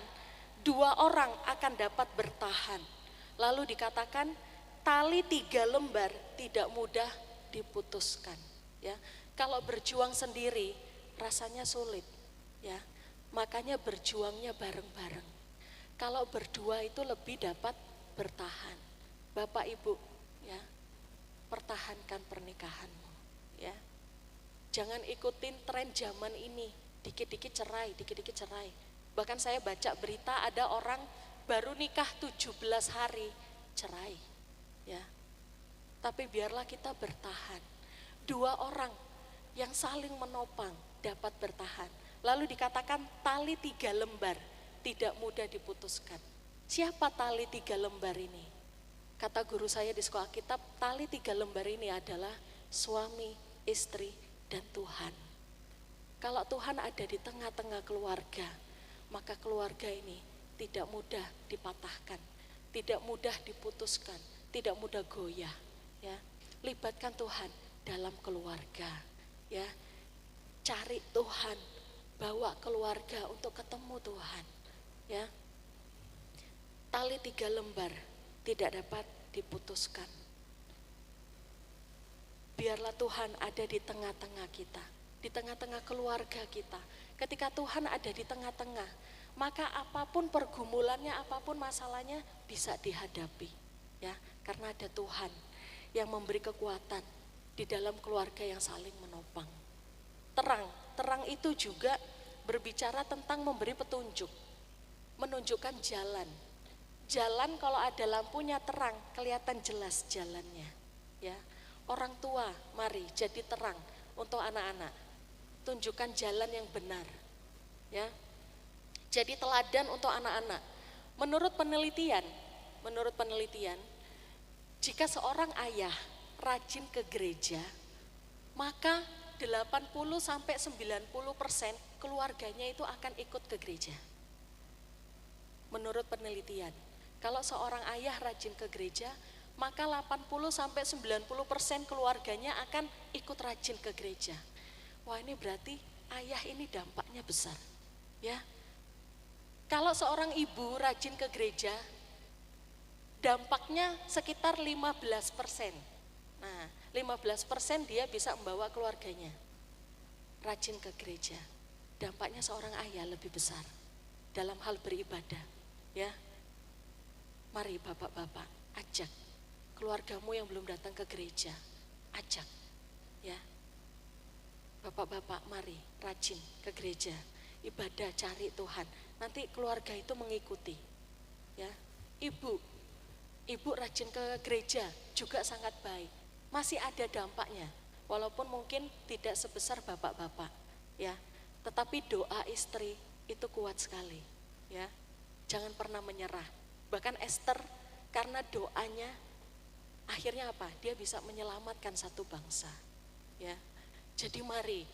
2 orang akan dapat bertahan. Lalu dikatakan, tali 3 lembar tidak mudah diputuskan. Ya, kalau berjuang sendiri rasanya sulit. Ya, makanya berjuangnya bareng-bareng. Kalau berdua itu lebih dapat bertahan. Bapak Ibu, ya, pertahankan pernikahanmu. Ya, jangan ikutin tren zaman ini, dikit-dikit cerai, dikit-dikit cerai. Bahkan saya baca berita ada orang baru nikah 17 hari cerai. Ya, tapi biarlah kita bertahan. 2 orang yang saling menopang dapat bertahan. Lalu dikatakan tali 3 lembar tidak mudah diputuskan. Siapa tali 3 lembar ini? Kata guru saya di sekolah kitab, tali 3 lembar ini adalah suami, istri, dan Tuhan. Kalau Tuhan ada di tengah-tengah keluarga, maka keluarga ini tidak mudah dipatahkan, tidak mudah diputuskan, tidak mudah goyah, ya. Libatkan Tuhan dalam keluarga, ya. Cari Tuhan, bawa keluarga untuk ketemu Tuhan, ya. Tali 3 lembar tidak dapat diputuskan. Biarlah Tuhan ada di tengah-tengah kita, di tengah-tengah keluarga kita. Ketika Tuhan ada di tengah-tengah, maka apapun pergumulannya, apapun masalahnya bisa dihadapi, ya. Karena ada Tuhan yang memberi kekuatan di dalam keluarga yang saling menopang. Terang itu juga berbicara tentang memberi petunjuk, menunjukkan jalan. Jalan kalau ada lampunya terang, kelihatan jelas jalannya, ya. Orang tua, mari jadi terang untuk anak-anak. Tunjukkan jalan yang benar, ya. Jadi teladan untuk anak-anak. Menurut penelitian, jika seorang ayah rajin ke gereja, maka 80-90% keluarganya itu akan ikut ke gereja. Menurut penelitian, kalau seorang ayah rajin ke gereja, maka 80-90% keluarganya akan ikut rajin ke gereja. Wah, ini berarti ayah ini dampaknya besar, ya. Kalau seorang ibu rajin ke gereja, dampaknya sekitar 15%. Nah, 15% dia bisa membawa keluarganya rajin ke gereja. Dampaknya seorang ayah lebih besar dalam hal beribadah, ya. Mari bapak-bapak, ajak keluargamu yang belum datang ke gereja, ajak, ya. Bapak-bapak, mari rajin ke gereja, ibadah, cari Tuhan. Nanti keluarga itu mengikuti, ya. Ibu rajin ke gereja juga sangat baik. Masih ada dampaknya, walaupun mungkin tidak sebesar bapak-bapak, ya. Tetapi doa istri itu kuat sekali, ya. Jangan pernah menyerah. Bahkan Esther karena doanya akhirnya apa? Dia bisa menyelamatkan satu bangsa, ya. Jadi mari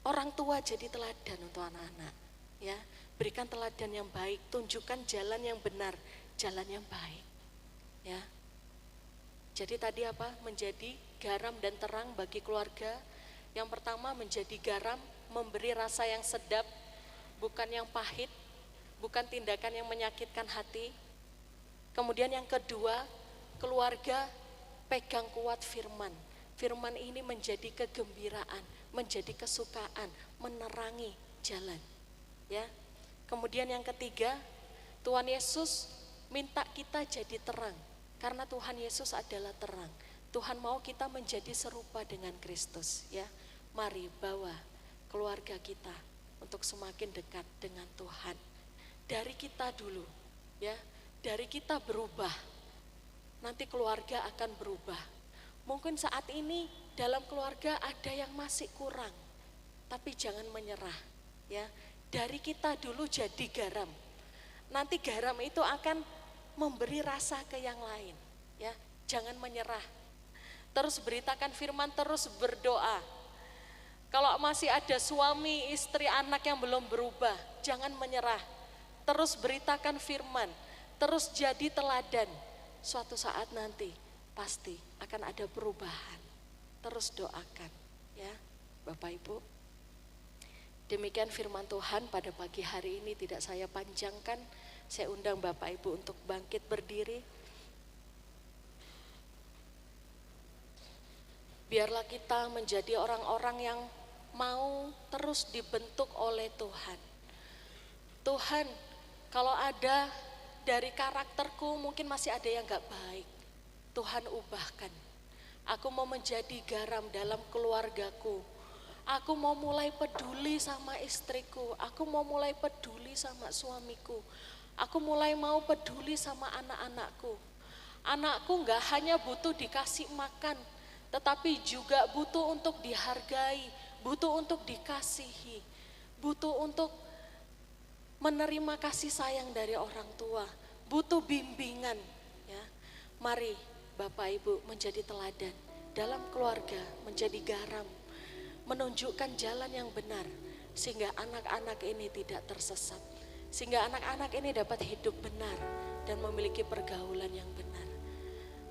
orang tua jadi teladan untuk anak-anak, ya. Berikan teladan yang baik, tunjukkan jalan yang benar, jalan yang baik, ya. Jadi tadi apa? Menjadi garam dan terang bagi keluarga. Yang pertama, menjadi garam, memberi rasa yang sedap, bukan yang pahit, bukan tindakan yang menyakitkan hati. Kemudian yang kedua, keluarga pegang kuat firman. Firman ini menjadi kegembiraan, menjadi kesukaan, menerangi jalan, ya. Kemudian yang ketiga, Tuhan Yesus minta kita jadi terang, karena Tuhan Yesus adalah terang. Tuhan mau kita menjadi serupa dengan Kristus, ya. Mari bawa keluarga kita untuk semakin dekat dengan Tuhan. Dari kita dulu, ya. Dari kita berubah, nanti keluarga akan berubah. Mungkin saat ini dalam keluarga ada yang masih kurang, tapi jangan menyerah, ya. Dari kita dulu jadi garam. Nanti garam itu akan memberi rasa ke yang lain, ya. Jangan menyerah. Terus beritakan firman, terus berdoa. Kalau masih ada suami, istri, anak yang belum berubah, jangan menyerah. Terus beritakan firman, terus jadi teladan. Suatu saat nanti pasti akan ada perubahan. Terus doakan, ya Bapak Ibu. Demikian firman Tuhan pada pagi hari ini, tidak saya panjangkan. Saya undang Bapak Ibu untuk bangkit berdiri. Biarlah kita menjadi orang-orang yang mau terus dibentuk oleh Tuhan. Tuhan, kalau ada dari karakterku mungkin masih ada yang gak baik, Tuhan ubahkan. Aku mau menjadi garam dalam keluargaku. Aku mau mulai peduli sama istriku. Aku mau mulai peduli sama suamiku. Aku mulai mau peduli sama anak-anakku. Anakku gak hanya butuh dikasih makan, tetapi juga butuh untuk dihargai, butuh untuk dikasihi, butuh untuk menerima kasih sayang dari orang tua, butuh bimbingan, ya. Mari Bapak Ibu menjadi teladan dalam keluarga, menjadi garam, menunjukkan jalan yang benar sehingga anak-anak ini tidak tersesat. Sehingga anak-anak ini dapat hidup benar dan memiliki pergaulan yang benar.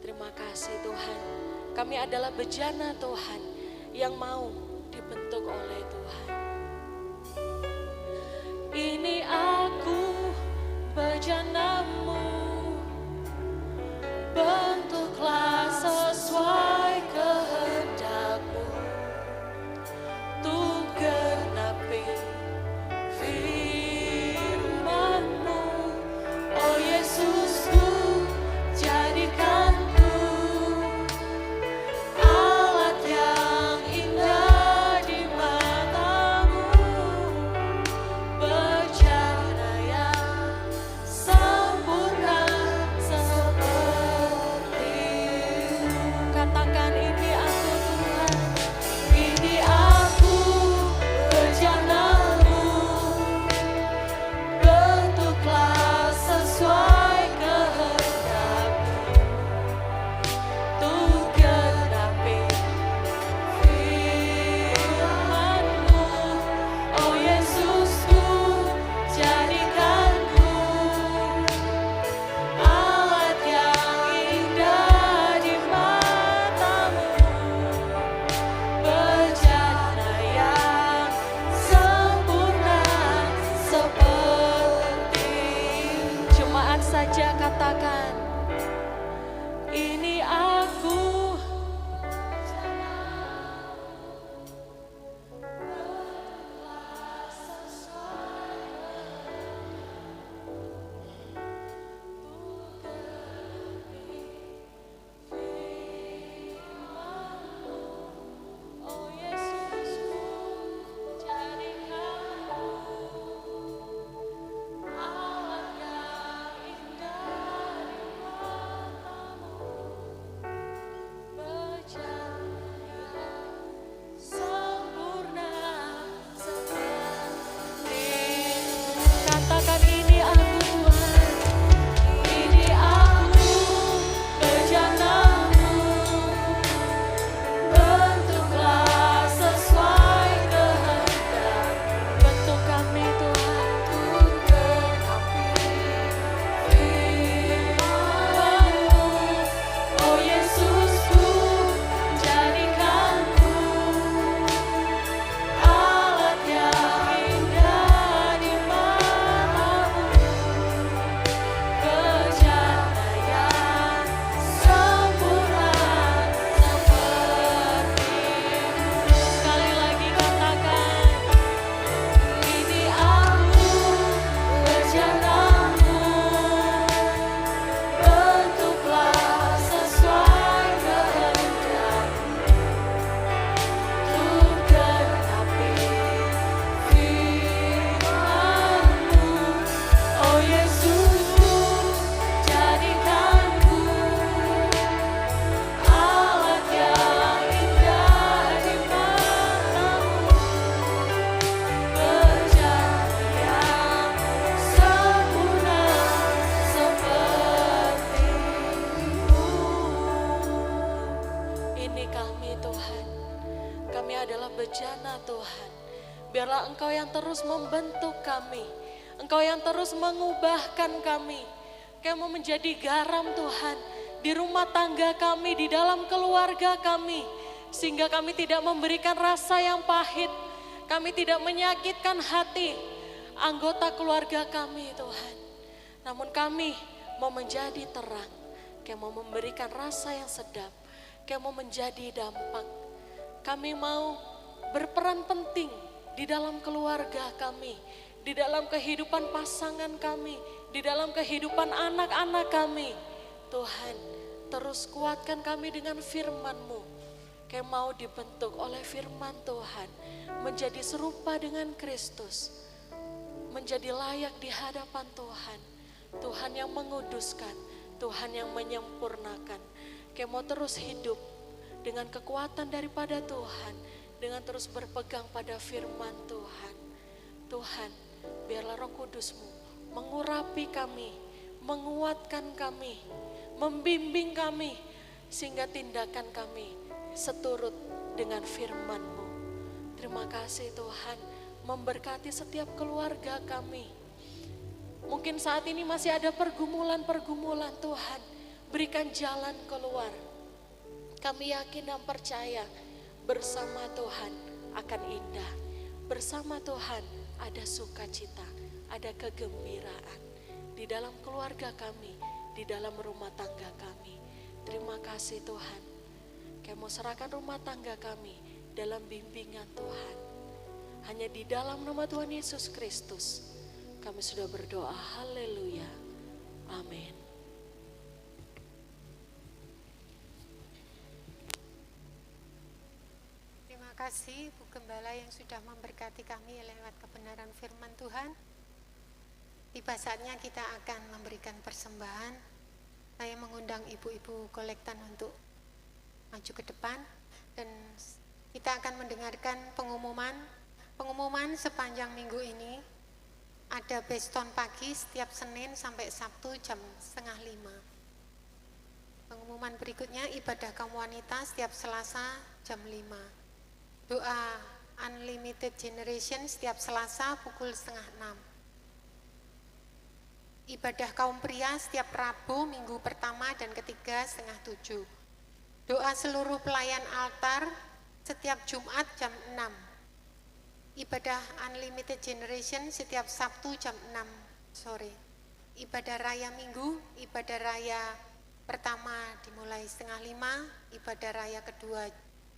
Terima kasih Tuhan. Kami adalah bejana Tuhan yang mau dibentuk oleh Tuhan. Ini aku bejana-Mu, bentuklah sesuai kehendak-Mu, untuk genapi firman-Mu. Oh Yesusku, jadikanku alat yang indah di mata-Mu, bejana yang sempurna seperti-Mu. Katakan, ini aku Tuhan, ini aku bejana-Mu, bentuklah sesuai kehendak-Mu, untuk genapi firman-Mu. Oh Yesusku, jadikanku alat yang indah di mata-Mu, bejana yang sempurna seperti. Jemaat saja katakan, ini aku. Oh Yesusku, jadikanku alat yang indah di mata-Mu, bejana yang sempurna seperti-Mu. Katakan, ini aku Tuhan, ini aku bejana-Mu, bentuklah sesuai kehendak. Bentuk kami Tuhan, untuk genapi firman-Mu. Oh Yesusku, jadikanku alat yang indah di mata-Mu, bejana yang sempurna seperti-Mu. Sekali lagi katakan, ini aku bejana-Mu, bentuklah sesuai kehendak-Mu, untuk genapi firman-Mu. Oh Yesusku, jadikanku alat yang indah di mata-Mu, bejana yang sempurna seperti-Mu. Ini kami Tuhan, kami adalah bejana Tuhan. Biarlah Engkau yang terus membentuk kami, Engkau yang terus mengubahkan kami. Kau mau menjadi garam Tuhan di rumah tangga kami, di dalam keluarga kami. Sehingga kami tidak memberikan rasa yang pahit, kami tidak menyakitkan hati anggota keluarga kami Tuhan. Namun kami mau menjadi terang, Kau mau memberikan rasa yang sedap, Kau mau menjadi dampak. Kami mau berperan penting di dalam keluarga kami, di dalam kehidupan pasangan kami, di dalam kehidupan anak-anak kami. Tuhan, terus kuatkan kami dengan firman-Mu. Kau mau dibentuk oleh firman Tuhan, menjadi serupa dengan Kristus, menjadi layak di hadapan Tuhan. Tuhan yang menguduskan, Tuhan yang menyempurnakan. Kau mau terus hidup dengan kekuatan daripada Tuhan, dengan terus berpegang pada firman Tuhan. Tuhan, biarlah Roh Kudus-Mu mengurapi kami, menguatkan kami, membimbing kami, sehingga tindakan kami seturut dengan firman-Mu. Terima kasih Tuhan, memberkati setiap keluarga kami. Mungkin saat ini masih ada pergumulan-pergumulan, Tuhan berikan jalan keluar. Kami yakin dan percaya bersama Tuhan akan indah. Bersama Tuhan ada sukacita, ada kegembiraan di dalam keluarga kami, di dalam rumah tangga kami. Terima kasih Tuhan. Kami mau serahkan rumah tangga kami dalam bimbingan Tuhan. Hanya di dalam nama Tuhan Yesus Kristus kami sudah berdoa. Haleluya. Amin. Terima kasih Bu Gembala yang sudah memberkati kami lewat kebenaran firman Tuhan. Tiba saatnya kita akan memberikan persembahan. Saya mengundang ibu-ibu kolektan untuk maju ke depan dan kita akan mendengarkan pengumuman sepanjang minggu ini. Ada beston pagi setiap Senin sampai Sabtu jam 4:30. Pengumuman berikutnya ibadah kaum wanita setiap Selasa jam 5. Doa Unlimited Generation setiap Selasa pukul 5:30. Ibadah kaum pria setiap Rabu minggu pertama dan ketiga 6:30. Doa seluruh pelayan altar setiap Jumat jam 6. Ibadah Unlimited Generation setiap Sabtu jam 6 sore. Ibadah raya minggu, ibadah raya pertama dimulai 4:30, ibadah raya kedua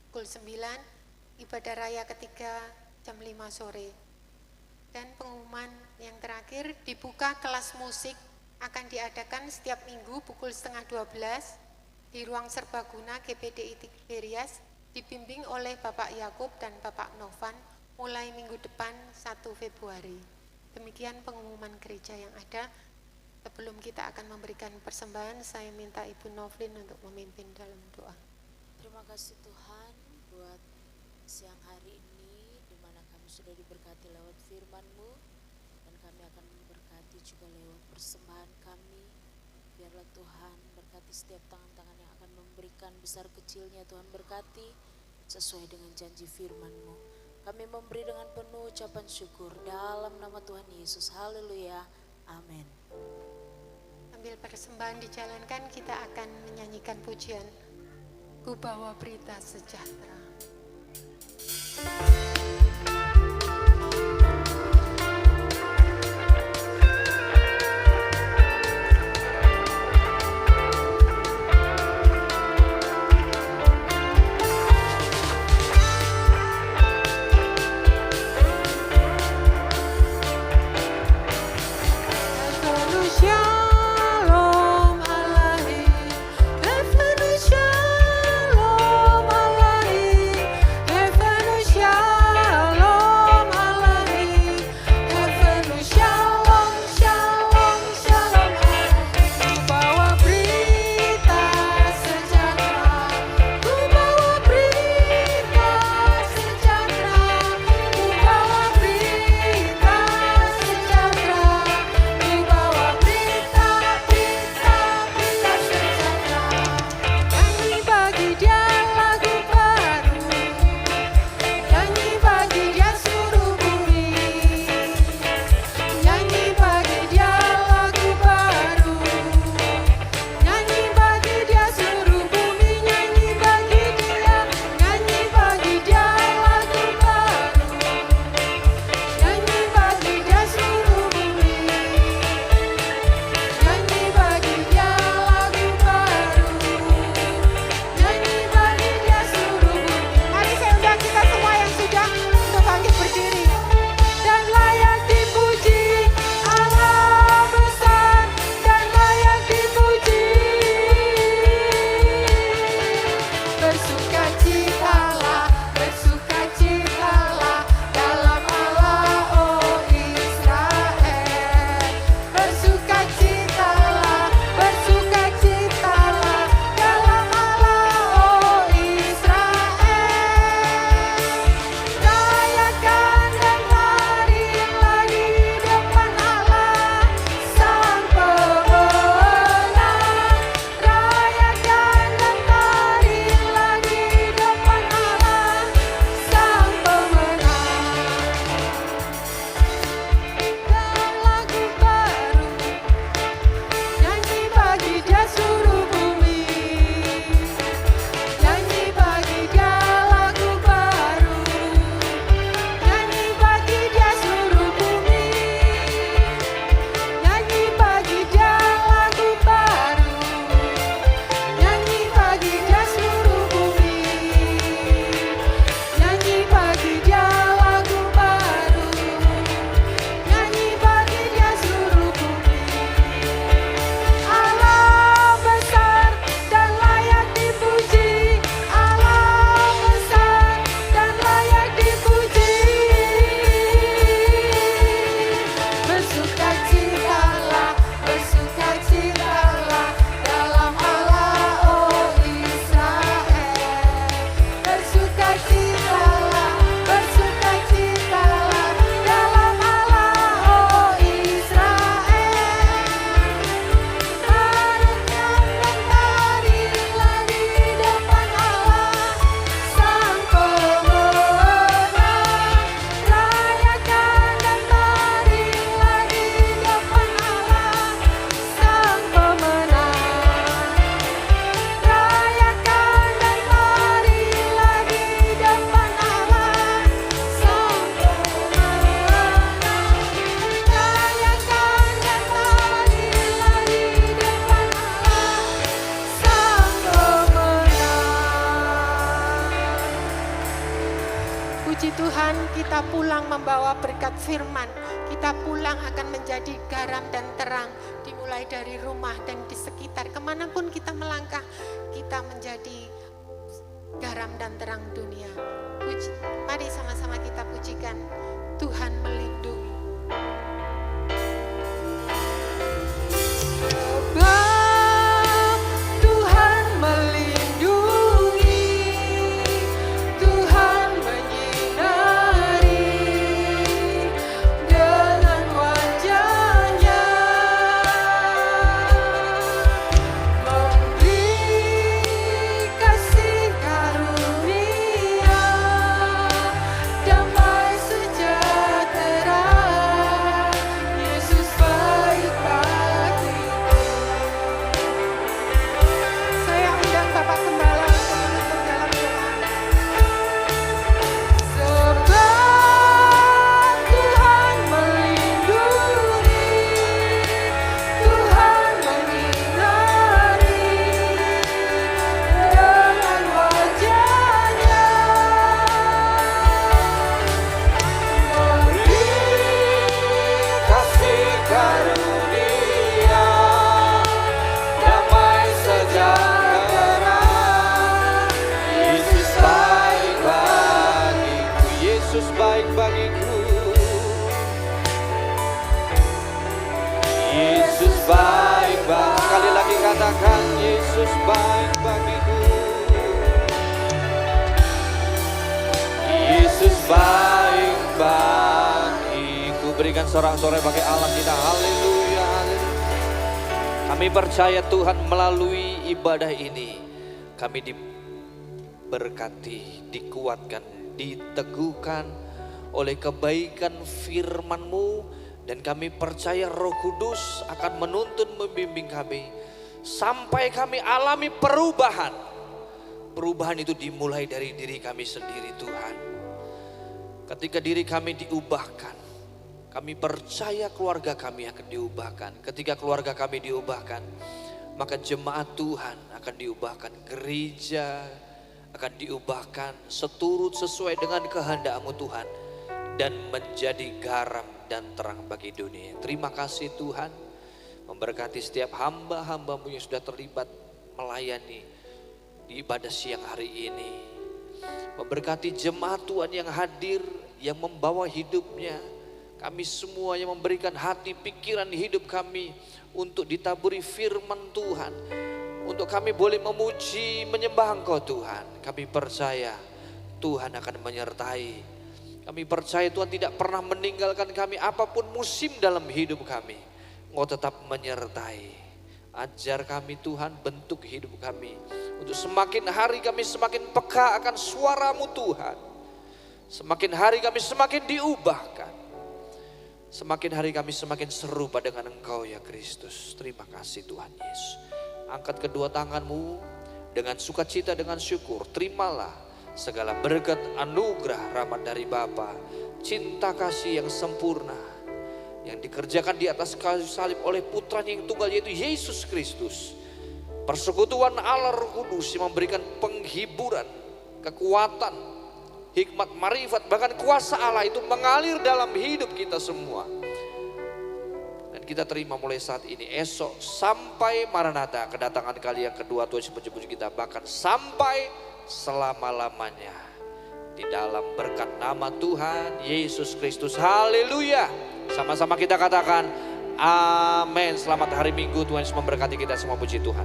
pukul 9, ibadah raya ketiga jam 5 sore. Dan pengumuman yang terakhir, dibuka kelas musik akan diadakan setiap minggu pukul 11:30 di ruang serbaguna GPDI Tiberias, dibimbing oleh Bapak Yakub dan Bapak Novan mulai minggu depan 1 Februari. Demikian pengumuman gereja yang ada. Sebelum kita akan memberikan persembahan, saya minta Ibu Novlin untuk memimpin dalam doa. Terima kasih Tuhan buat siang hari ini di mana kami sudah diberkati lewat firman-Mu dan kami akan memberkati juga lewat persembahan kami. Biarlah Tuhan berkati setiap tangan-tangan yang akan memberikan besar kecilnya. Tuhan berkati sesuai dengan janji firman-Mu. Kami memberi dengan penuh ucapan syukur dalam nama Tuhan Yesus. Haleluya. Amin. Sambil persembahan dijalankan, kita akan menyanyikan pujian Ku Bawa Berita Sejahtera. Shalom Alaihi, kita pulang membawa berkat firman, kita pulang akan menjadi garam dan terang, dimulai dari rumah dan di sekitar, kemanapun kita melangkah, kita menjadi garam dan terang dunia. Mari sama-sama kita pujikan, Tuhan melindungi. Tuhan melindungi, Tuhan menyinari dengan wajah-Nya, memberi kasih karunia, damai sejahtera. Yesus baik bagiku. Saya undang Bapak Gembala untuk menutup dalam doa. Sebab Tuhan melindungi, Tuhan menyinari dengan wajah-Nya, memberi kasih karunia, damai sejahtera. Yesus baik bagiku, Yesus baik bagiku. Yesus baik bagiku. Sekali lagi katakan, Yesus baik bagiku. Yesus baik bagiku. Berikan sorak-sorai bagi Allah kita. Haleluya, haleluya. Kami percaya Tuhan melalui ibadah ini kami diberkati, dikuatkan, diteguhkan oleh kebaikan firman-Mu, dan kami percaya Roh Kudus akan menuntun membimbing kami sampai kami alami perubahan. Perubahan itu dimulai dari diri kami sendiri Tuhan. Ketika diri kami diubahkan, kami percaya keluarga kami akan diubahkan. Ketika keluarga kami diubahkan, maka jemaat Tuhan akan diubahkan. Gereja akan diubahkan seturut sesuai dengan kehendak-Mu Tuhan, dan menjadi garam dan terang bagi dunia. Terima kasih Tuhan, memberkati setiap hamba-hamba-Mu yang sudah terlibat melayani di ibadah siang hari ini. Memberkati jemaat Tuhan yang hadir, yang membawa hidupnya. Kami semua yang memberikan hati, pikiran, hidup kami untuk ditaburi firman Tuhan. Untuk kami boleh memuji, menyembah Engkau Tuhan. Kami percaya Tuhan akan menyertai. Kami percaya Tuhan tidak pernah meninggalkan kami apapun musim dalam hidup kami. Engkau tetap menyertai. Ajar kami Tuhan, bentuk hidup kami. Untuk semakin hari kami semakin peka akan suara-Mu Tuhan. Semakin hari kami semakin diubahkan. Semakin hari kami semakin serupa dengan Engkau ya Kristus. Terima kasih Tuhan Yesus. Angkat kedua tanganmu dengan sukacita, dengan syukur. Terimalah segala berkat, anugerah, rahmat dari Bapa, cinta kasih yang sempurna yang dikerjakan di atas kayu salib oleh putranya yang tunggal, yaitu Yesus Kristus. Persekutuan Allah Roh Kudus yang memberikan penghiburan, kekuatan, hikmat, marifat, bahkan kuasa Allah itu mengalir dalam hidup kita semua. Dan kita terima mulai saat ini, esok sampai Maranatha, kedatangan kali yang kedua Tuhan menjemput kita, bahkan sampai selama-lamanya. Di dalam berkat nama Tuhan Yesus Kristus. Haleluya. Sama-sama kita katakan amin. Selamat hari Minggu, Tuhan Yesus memberkati kita semua, puji Tuhan.